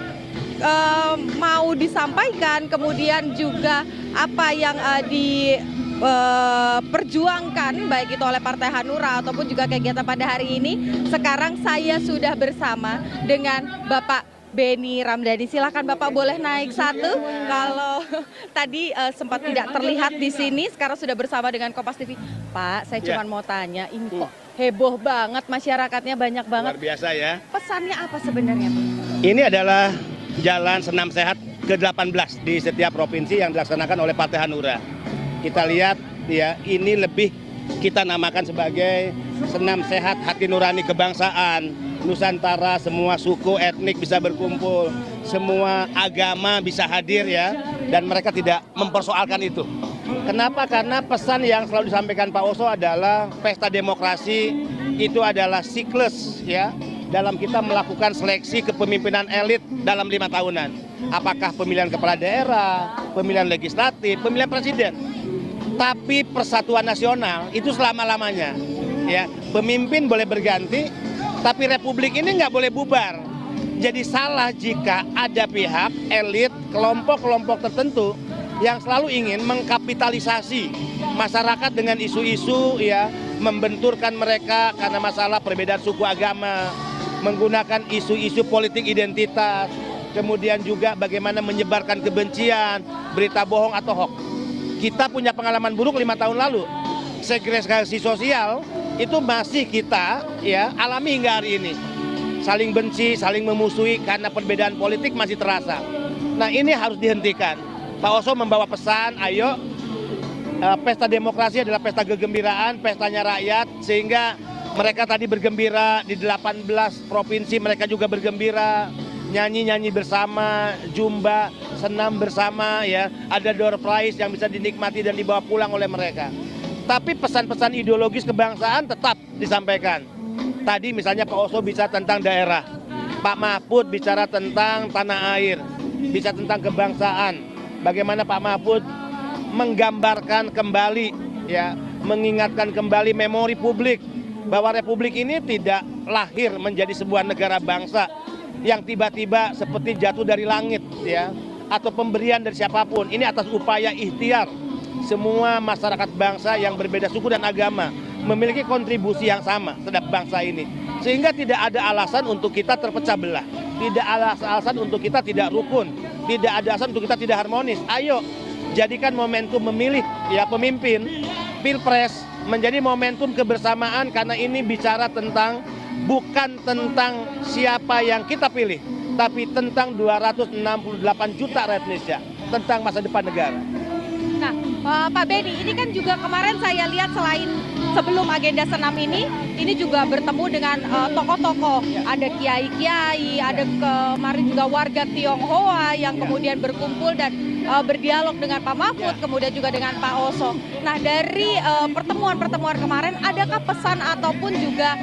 Speaker 5: mau disampaikan, kemudian juga apa yang diperjuangkan baik itu oleh Partai Hanura ataupun juga kegiatan pada hari ini, sekarang saya sudah bersama dengan Bapak Beni Ramdhani. Silakan Bapak boleh naik satu. Kalau tadi sempat tidak terlihat di sini, sekarang sudah bersama dengan Kompas TV. Pak, saya cuma mau tanya, ini kok heboh banget, masyarakatnya banyak banget.
Speaker 8: Luar biasa ya.
Speaker 5: Pesannya apa sebenarnya, Pak?
Speaker 8: Ini adalah Jalan Senam Sehat ke-18 di setiap provinsi yang dilaksanakan oleh Partai Hanura. Kita lihat ya, ini lebih kita namakan sebagai Senam Sehat Hati Nurani Kebangsaan. Nusantara, semua suku etnik bisa berkumpul, semua agama bisa hadir ya, dan mereka tidak mempersoalkan itu. Kenapa? Karena pesan yang selalu disampaikan Pak Oso adalah pesta demokrasi itu adalah siklus ya, dalam kita melakukan seleksi kepemimpinan elit dalam 5 tahunan. Apakah pemilihan kepala daerah, pemilihan legislatif, pemilihan presiden. Tapi persatuan nasional itu selama-lamanya ya. Pemimpin boleh berganti, tapi republik ini nggak boleh bubar. Jadi salah jika ada pihak, elit, kelompok-kelompok tertentu yang selalu ingin mengkapitalisasi masyarakat dengan isu-isu ya membenturkan mereka karena masalah perbedaan suku agama, menggunakan isu-isu politik identitas, kemudian juga bagaimana menyebarkan kebencian, berita bohong atau hoax. Kita punya pengalaman buruk 5 tahun lalu. Segregasi sosial itu masih kita alami hingga hari ini. Saling benci, saling memusuhi karena perbedaan politik masih terasa. Nah, ini harus dihentikan. Pak Oso membawa pesan, ayo pesta demokrasi adalah pesta kegembiraan, pestanya rakyat, sehingga mereka tadi bergembira di 18 provinsi, mereka juga bergembira, nyanyi-nyanyi bersama, jumba, senam bersama, ya, ada door prize yang bisa dinikmati dan dibawa pulang oleh mereka. Tapi pesan-pesan ideologis kebangsaan tetap disampaikan. Tadi misalnya Pak Oso bicara tentang daerah, Pak Mahfud bicara tentang tanah air, bicara tentang kebangsaan. Bagaimana Pak Mahfud menggambarkan kembali, ya, mengingatkan kembali memori publik bahwa republik ini tidak lahir menjadi sebuah negara bangsa yang tiba-tiba seperti jatuh dari langit, ya, atau pemberian dari siapapun. Ini atas upaya ikhtiar semua masyarakat bangsa yang berbeda suku dan agama memiliki kontribusi yang sama terhadap bangsa ini, sehingga tidak ada alasan untuk kita terpecah belah, tidak ada alasan untuk kita tidak rukun, tidak ada alasan untuk kita tidak harmonis. Ayo jadikan momentum memilih, ya, pemimpin Pilpres menjadi momentum kebersamaan, karena ini bicara tentang bukan tentang siapa yang kita pilih, tapi tentang 268 juta rakyat Indonesia, tentang masa depan negara.
Speaker 5: Nah, Pak Benny, ini kan juga kemarin saya lihat selain sebelum agenda senam ini juga bertemu dengan tokoh-tokoh, ada kiai-kiai, ada kemarin juga warga Tionghoa yang kemudian berkumpul dan berdialog dengan Pak Mahfud, kemudian juga dengan Pak Oso. Nah, dari pertemuan-pertemuan kemarin, adakah pesan ataupun juga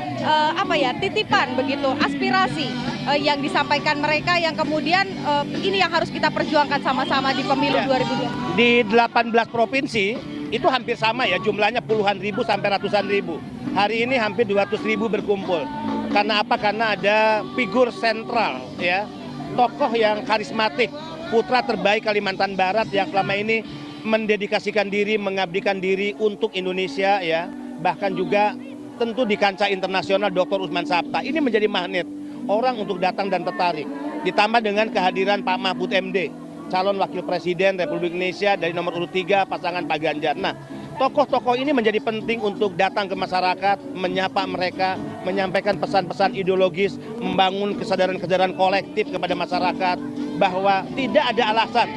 Speaker 5: titipan begitu, aspirasi yang disampaikan mereka yang kemudian ini yang harus kita perjuangkan sama-sama di pemilu 2020?
Speaker 8: Di 18 provinsi itu hampir sama, ya, jumlahnya puluhan ribu sampai ratusan ribu. Hari ini hampir 200.000 berkumpul. Karena apa? Karena ada figur sentral, ya, tokoh yang karismatik, putra terbaik Kalimantan Barat yang selama ini mendedikasikan diri, mengabdikan diri untuk Indonesia, ya, bahkan juga tentu di kancah internasional, Dr. Usman Sabta. Ini menjadi magnet orang untuk datang dan tertarik. Ditambah dengan kehadiran Pak Mahfud MD, calon wakil presiden Republik Indonesia dari nomor urut 3 pasangan Pak Ganjar. Nah, tokoh-tokoh ini menjadi penting untuk datang ke masyarakat, menyapa mereka, menyampaikan pesan-pesan ideologis, membangun kesadaran-kesadaran kolektif kepada masyarakat bahwa tidak ada alasan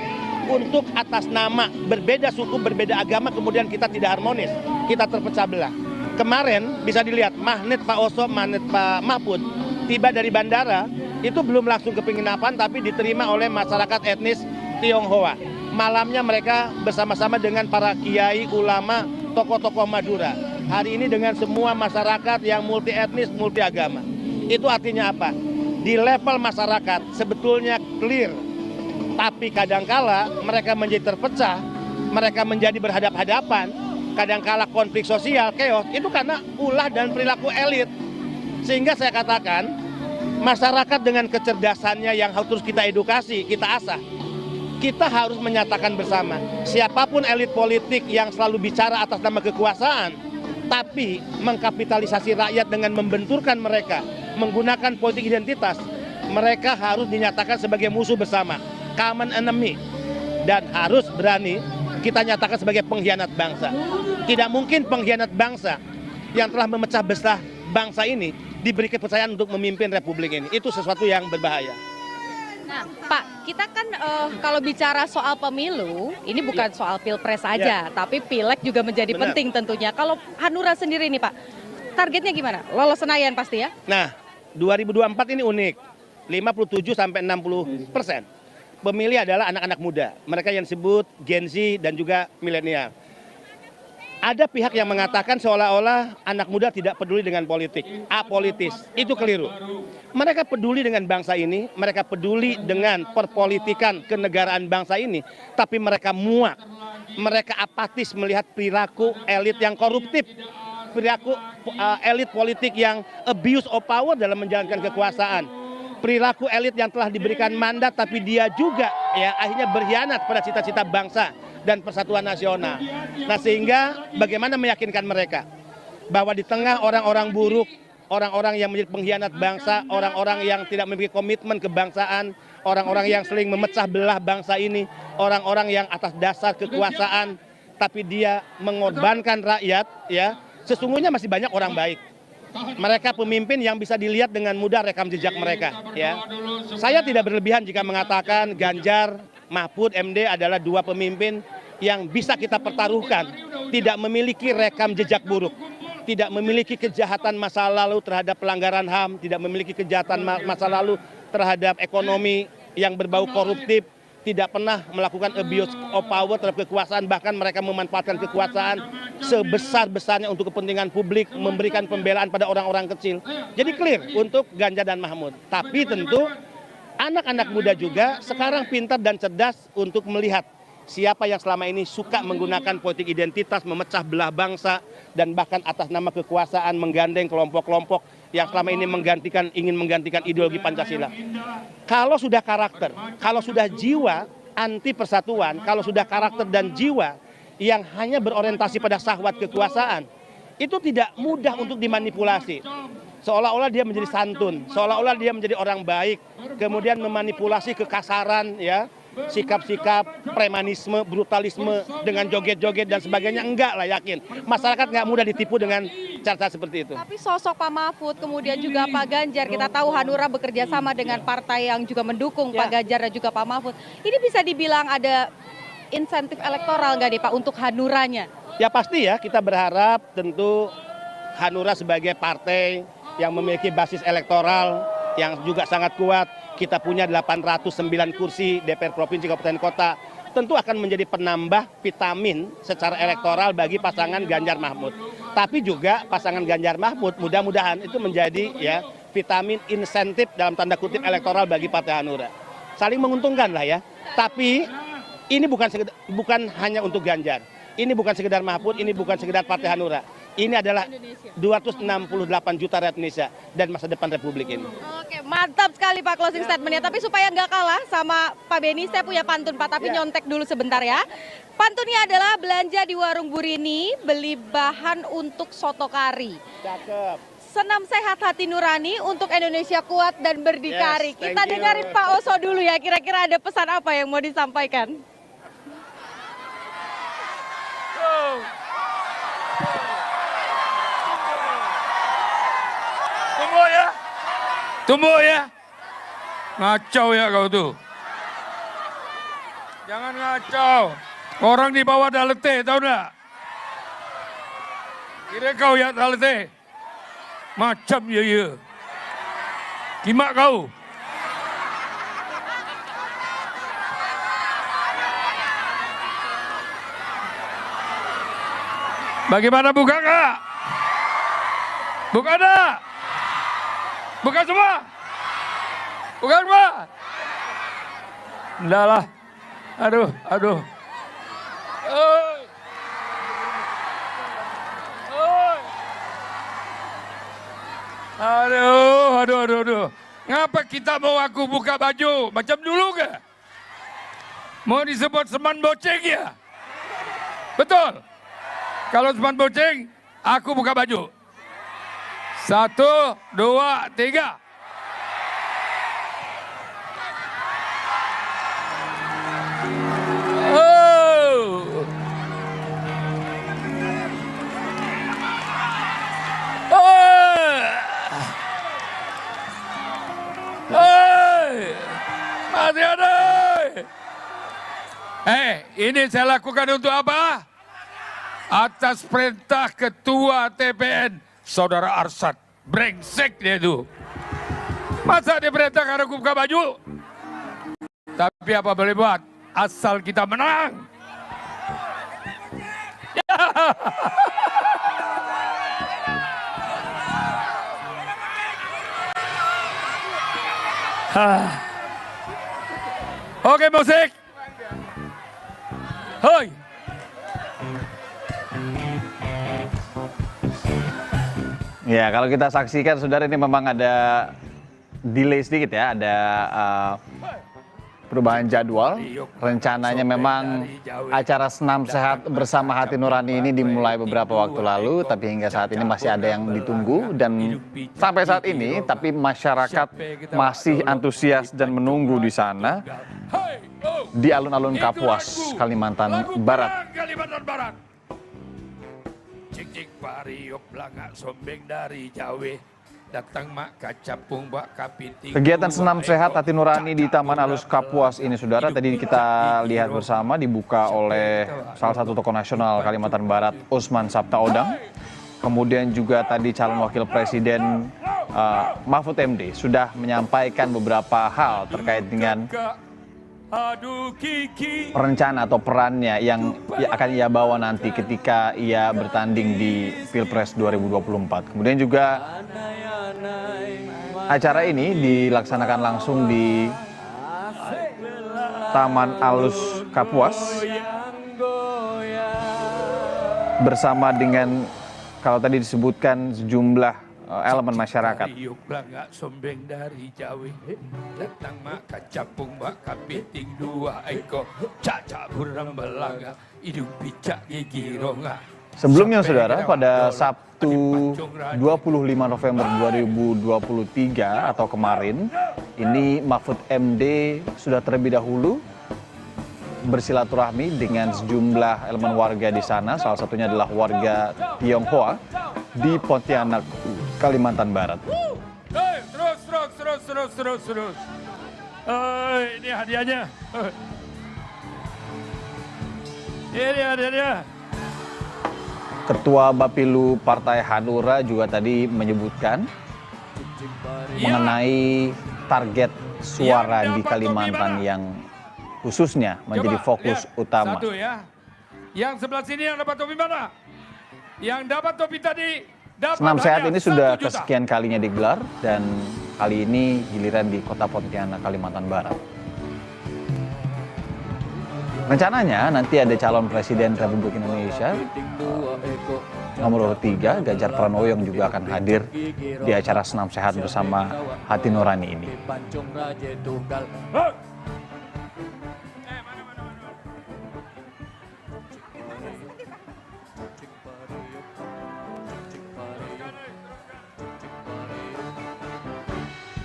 Speaker 8: untuk atas nama berbeda suku, berbeda agama kemudian kita tidak harmonis, kita terpecah belah. Kemarin bisa dilihat magnet Pak Oso, magnet Pak Mahfud tiba dari bandara, itu belum langsung ke penginapan tapi diterima oleh masyarakat etnis Tionghoa. Malamnya mereka bersama-sama dengan para kiai, ulama, tokoh-tokoh Madura. Hari ini dengan semua masyarakat yang multi etnis, multi agama. Itu artinya apa? Di level masyarakat sebetulnya clear. Tapi kadangkala mereka menjadi terpecah, mereka menjadi berhadap-hadapan, kadangkala konflik sosial, chaos, itu karena ulah dan perilaku elit. Sehingga saya katakan, masyarakat dengan kecerdasannya yang harus terus kita edukasi, kita asah. Kita harus menyatakan bersama, siapapun elit politik yang selalu bicara atas nama kekuasaan, tapi mengkapitalisasi rakyat dengan membenturkan mereka, menggunakan politik identitas, mereka harus dinyatakan sebagai musuh bersama, common enemy, dan harus berani kita nyatakan sebagai pengkhianat bangsa. Tidak mungkin pengkhianat bangsa yang telah memecah belah bangsa ini diberi kepercayaan untuk memimpin republik ini. Itu sesuatu yang berbahaya.
Speaker 5: Nah, Pak, kita kan kalau bicara soal pemilu, ini bukan soal pilpres saja, tapi pileg juga menjadi penting tentunya. Kalau Hanura sendiri nih Pak, targetnya gimana? Lolos Senayan pasti ya?
Speaker 8: Nah, 2024 ini unik, 57-60%. Pemilih adalah anak-anak muda, mereka yang disebut Gen Z dan juga milenial. Ada pihak yang mengatakan seolah-olah anak muda tidak peduli dengan politik, apolitis. Itu keliru. Mereka peduli dengan bangsa ini, mereka peduli dengan perpolitikan kenegaraan bangsa ini, tapi mereka muak, mereka apatis melihat perilaku elit yang koruptif, perilaku elit politik yang abuse of power dalam menjalankan kekuasaan, perilaku elit yang telah diberikan mandat tapi dia juga, ya, akhirnya berkhianat pada cita-cita bangsa dan persatuan nasional. Nah, sehingga bagaimana meyakinkan mereka? bahwa di tengah orang-orang buruk, orang-orang yang menjadi pengkhianat bangsa, orang-orang yang tidak memiliki komitmen kebangsaan, orang-orang yang sering memecah belah bangsa ini, orang-orang yang atas dasar kekuasaan, tapi dia mengorbankan rakyat, ya, sesungguhnya masih banyak orang baik. Mereka pemimpin yang bisa dilihat dengan mudah rekam jejak mereka, ya. Saya tidak berlebihan jika mengatakan Ganjar, Mahfud, MD adalah dua pemimpin yang bisa kita pertaruhkan, tidak memiliki rekam jejak buruk, tidak memiliki kejahatan masa lalu terhadap pelanggaran HAM, tidak memiliki kejahatan masa lalu terhadap ekonomi yang berbau koruptif, tidak pernah melakukan abuse of power terhadap kekuasaan, bahkan mereka memanfaatkan kekuasaan sebesar-besarnya untuk kepentingan publik, memberikan pembelaan pada orang-orang kecil. Jadi clear untuk Ganjar dan Mahfud. Tapi tentu anak-anak muda juga sekarang pintar dan cerdas untuk melihat siapa yang selama ini suka menggunakan politik identitas, memecah belah bangsa, dan bahkan atas nama kekuasaan menggandeng kelompok-kelompok yang selama ini ingin menggantikan ideologi Pancasila. Kalau sudah karakter, kalau sudah jiwa anti persatuan, kalau sudah karakter dan jiwa yang hanya berorientasi pada syahwat kekuasaan, itu tidak mudah untuk dimanipulasi. Seolah-olah dia menjadi santun, seolah-olah dia menjadi orang baik, kemudian memanipulasi kekasaran, ya, sikap-sikap premanisme, brutalisme dengan joget-joget dan sebagainya. Enggak lah, yakin. Masyarakat nggak mudah ditipu dengan cara seperti itu.
Speaker 5: Tapi sosok Pak Mahfud, kemudian juga Pak Ganjar, kita tahu Hanura bekerja sama dengan partai yang juga mendukung Pak Ganjar dan juga Pak Mahfud. Ini bisa dibilang ada insentif elektoral nggak nih Pak untuk Hanuranya?
Speaker 8: Ya pasti ya, kita berharap tentu Hanura sebagai partai yang memiliki basis elektoral yang juga sangat kuat. Kita punya 809 kursi DPR Provinsi Kabupaten Kota, tentu akan menjadi penambah vitamin secara elektoral bagi pasangan Ganjar Mahfud. Tapi juga pasangan Ganjar Mahfud mudah-mudahan itu menjadi, ya, vitamin insentif dalam tanda kutip elektoral bagi Partai Hanura. Saling menguntungkan lah ya. Tapi ini bukan hanya untuk Ganjar. Ini bukan sekedar Mahfud, ini bukan sekedar Partai Hanura. Ini adalah 268 juta rakyat Indonesia dan masa depan Republik ini.
Speaker 5: Oke, mantap sekali Pak closing statementnya. Tapi supaya nggak kalah sama Pak Beni, saya punya pantun Pak, tapi nyontek dulu sebentar ya. Pantunnya adalah belanja di warung Burini, beli bahan untuk soto kari.
Speaker 8: Cakep.
Speaker 5: Senam sehat hati nurani untuk Indonesia kuat dan berdikari.
Speaker 8: Yes,
Speaker 5: Kita dengarin Pak Oso dulu ya, kira-kira ada pesan apa yang mau disampaikan?
Speaker 3: Tunggu ya. Ngacau ya kau tuh. Jangan ngacau. Orang di bawah dah letih, tahu enggak? Kira kau ya dah letih. Macam ya. Kimak kau. Bagaimana, buka kak? Buka dah. Buka semua. Buka semua. Enggak lah. Aduh. Aduh. Ngapa kita mau aku buka baju? Macam dulu ke? Mau disebut seman boceng ya? Betul. Kalau seman boceng, aku buka baju. 1, 2, 3. Masih ada. Ini saya lakukan untuk apa? Atas perintah Ketua TPN, Saudara Arsyad. Brengsek dia itu. Masa dia perintahkan aku buka baju? Tapi apa boleh buat? Asal kita menang. Oke, musik. Hoi.
Speaker 2: Ya, kalau kita saksikan, saudara, ini memang ada delay sedikit ya, ada perubahan jadwal. Rencananya memang acara Senam Sehat bersama Hati Nurani ini dimulai beberapa waktu lalu, tapi hingga saat ini masih ada yang ditunggu dan sampai saat ini tapi masyarakat masih antusias dan menunggu di sana di alun-alun Kapuas, Kalimantan Barat.
Speaker 3: Cik-cik pariuk belangak sombeng dari Jawa. Datang mak kacapung bak kapiting.
Speaker 2: Kegiatan Senam Sehat Hati Nurani di Taman Alus Kapuas ini, saudara, tadi kita lihat bersama dibuka oleh salah satu tokoh nasional Kalimantan Barat, Usman Sabtaodang. Kemudian juga tadi calon wakil presiden Mahfud MD sudah menyampaikan beberapa hal terkait dengan rencana atau perannya yang akan ia bawa nanti ketika ia bertanding di Pilpres 2024. Kemudian juga acara ini dilaksanakan langsung di Taman Alus Kapuas bersama dengan, kalau tadi disebutkan, sejumlah elemen masyarakat.
Speaker 3: Sombeng dari Jawa. Datang mak kacapung bak kapiting dua ekor. Caca burang belanga. Hidup picak gigi ronga.
Speaker 2: Sebelumnya, saudara, pada Sabtu 25 November 2023 atau kemarin, ini Mahfud MD sudah terlebih dahulu bersilaturahmi dengan sejumlah elemen warga di sana, salah satunya adalah warga Tionghoa di Pontianak, Kalimantan Barat.
Speaker 3: Terus. Ini hadiahnya. Ini hadiahnya.
Speaker 2: Ketua Bapilu Partai Hanura juga tadi menyebutkan mengenai target suara di Kalimantan yang khususnya menjadi fokus utama.
Speaker 3: Satu ya. Yang sebelah sini yang dapat topi mana? Yang dapat topi tadi dapat.
Speaker 2: Senam Sehat ini sudah
Speaker 3: 1 juta.
Speaker 2: kesekian kalinya digelar dan kali ini giliran di Kota Pontianak, Kalimantan Barat. Rencananya nanti ada calon Presiden Republik Indonesia nomor urut 3, Ganjar Pranowo, yang juga akan hadir di acara Senam Sehat bersama Hati Nurani ini.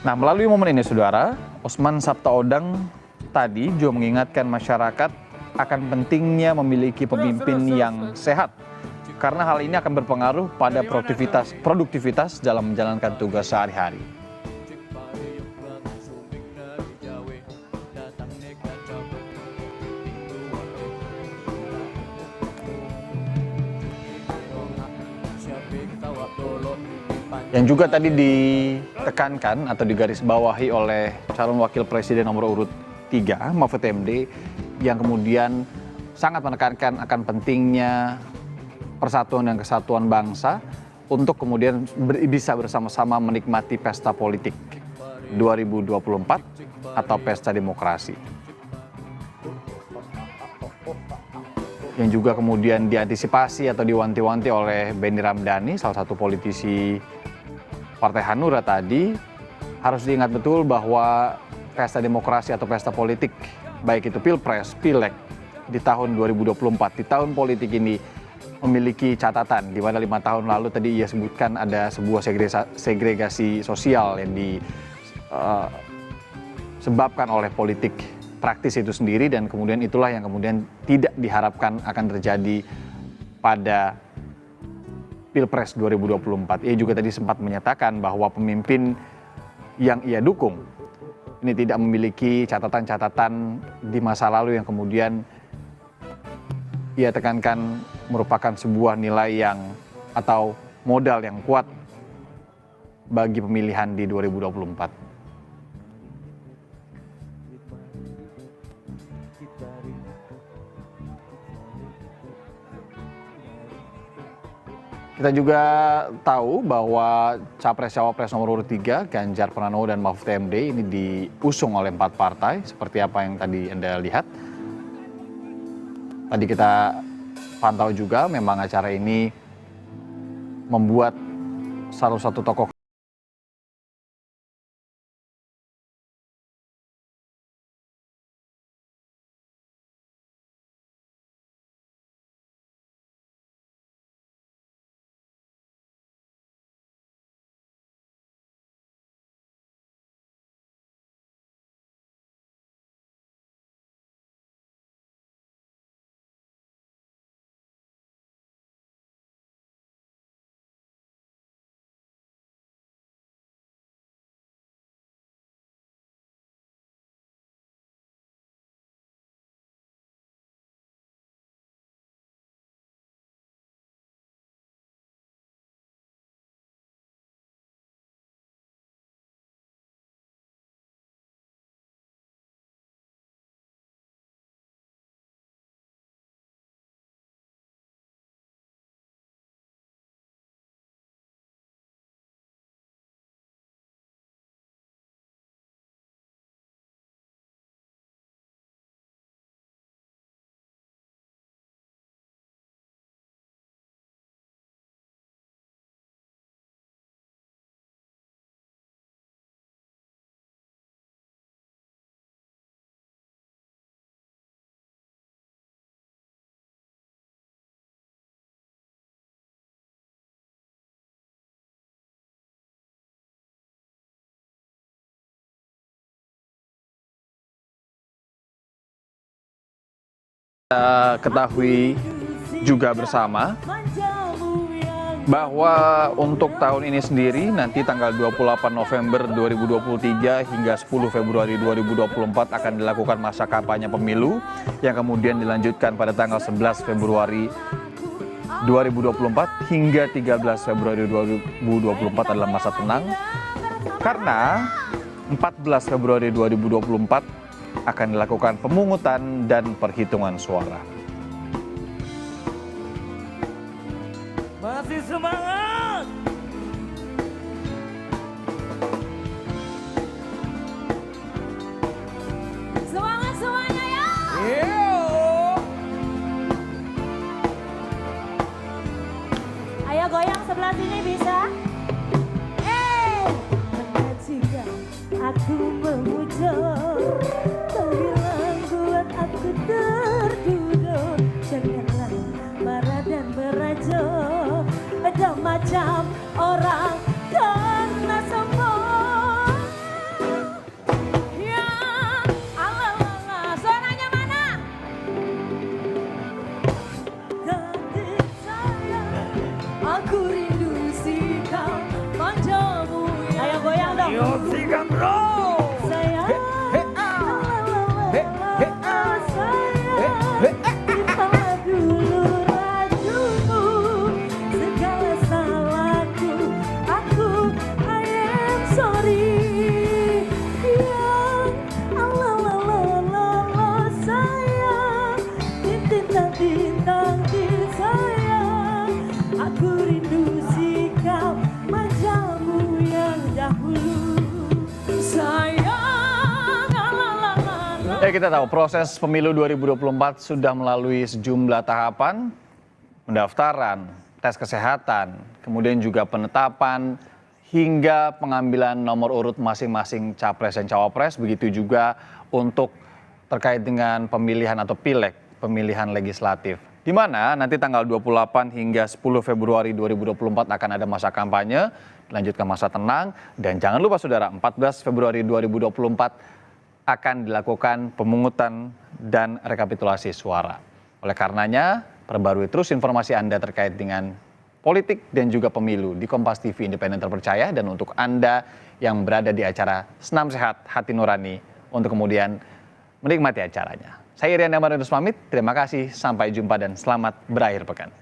Speaker 2: Nah, melalui momen ini, saudara, Usman Sabtaodang tadi juga mengingatkan masyarakat akan pentingnya memiliki pemimpin yang sehat, karena hal ini akan berpengaruh pada produktivitas dalam menjalankan tugas sehari-hari. Yang juga tadi ditekankan atau digarisbawahi oleh calon wakil presiden nomor urut 3, Mahfud MD, yang kemudian sangat menekankan akan pentingnya persatuan dan kesatuan bangsa untuk kemudian bisa bersama-sama menikmati pesta politik 2024 atau pesta demokrasi. Yang juga kemudian diantisipasi atau diwanti-wanti oleh Benny Ramdhani, salah satu politisi Partai Hanura tadi. Harus diingat betul bahwa pesta demokrasi atau pesta politik, baik itu Pilpres, Pileg di tahun 2024, di tahun politik ini memiliki catatan, di mana 5 tahun lalu tadi ia sebutkan ada sebuah segregasi sosial yang disebabkan oleh politik praktis itu sendiri, dan kemudian itulah yang kemudian tidak diharapkan akan terjadi pada Pilpres 2024. Ia juga tadi sempat menyatakan bahwa pemimpin yang ia dukung ini tidak memiliki catatan-catatan di masa lalu yang kemudian ia tekankan merupakan sebuah nilai yang atau modal yang kuat bagi pemilihan di 2024. Kita juga tahu bahwa Capres-Cawapres nomor urut 3, Ganjar Pranowo dan Mahfud MD ini diusung oleh 4 partai, seperti apa yang tadi Anda lihat. Tadi kita pantau juga memang acara ini membuat salah satu tokoh Kita ketahui juga bersama bahwa untuk tahun ini sendiri nanti tanggal 28 November 2023 hingga 10 Februari 2024 akan dilakukan masa kampanye pemilu yang kemudian dilanjutkan pada tanggal 11 Februari 2024 hingga 13 Februari 2024 adalah masa tenang, karena 14 Februari 2024 akan dilakukan pemungutan dan perhitungan suara.
Speaker 7: Masih semangat.
Speaker 5: Semangat semuanya ya.
Speaker 9: Ayo goyang sebelah sini bisa. Jika aku memuja, kau bilang buat aku terduduk. Janganlah marah dan beraja, ada macam orang karena sombong. Ya, Allah, suaranya mana? Ganti saya, aku rindu sikap manjamu. Ayo goyang dong.
Speaker 7: Yo sikat bro.
Speaker 9: Saya, terimalah dulu rajumu, segala salahku, I am sorry. Yang sayang, bintang-bintang di sayang, aku rindu sikap manjamu yang dahulu.
Speaker 2: Ya, kita tahu proses pemilu 2024 sudah melalui sejumlah tahapan, pendaftaran, tes kesehatan, kemudian juga penetapan hingga pengambilan nomor urut masing-masing capres dan cawapres, begitu juga untuk terkait dengan pemilihan atau pileg, pemilihan legislatif. Di mana nanti tanggal 28 hingga 10 Februari 2024 akan ada masa kampanye, dilanjutkan masa tenang, dan jangan lupa saudara, 14 Februari 2024 akan dilakukan pemungutan dan rekapitulasi suara. Oleh karenanya, perbarui terus informasi Anda terkait dengan politik dan juga pemilu di Kompas TV Independen Terpercaya, dan untuk Anda yang berada di acara Senam Sehat Hati Nurani untuk kemudian menikmati acaranya. Saya Irian Damarudus pamit, terima kasih, sampai jumpa dan selamat berakhir pekan.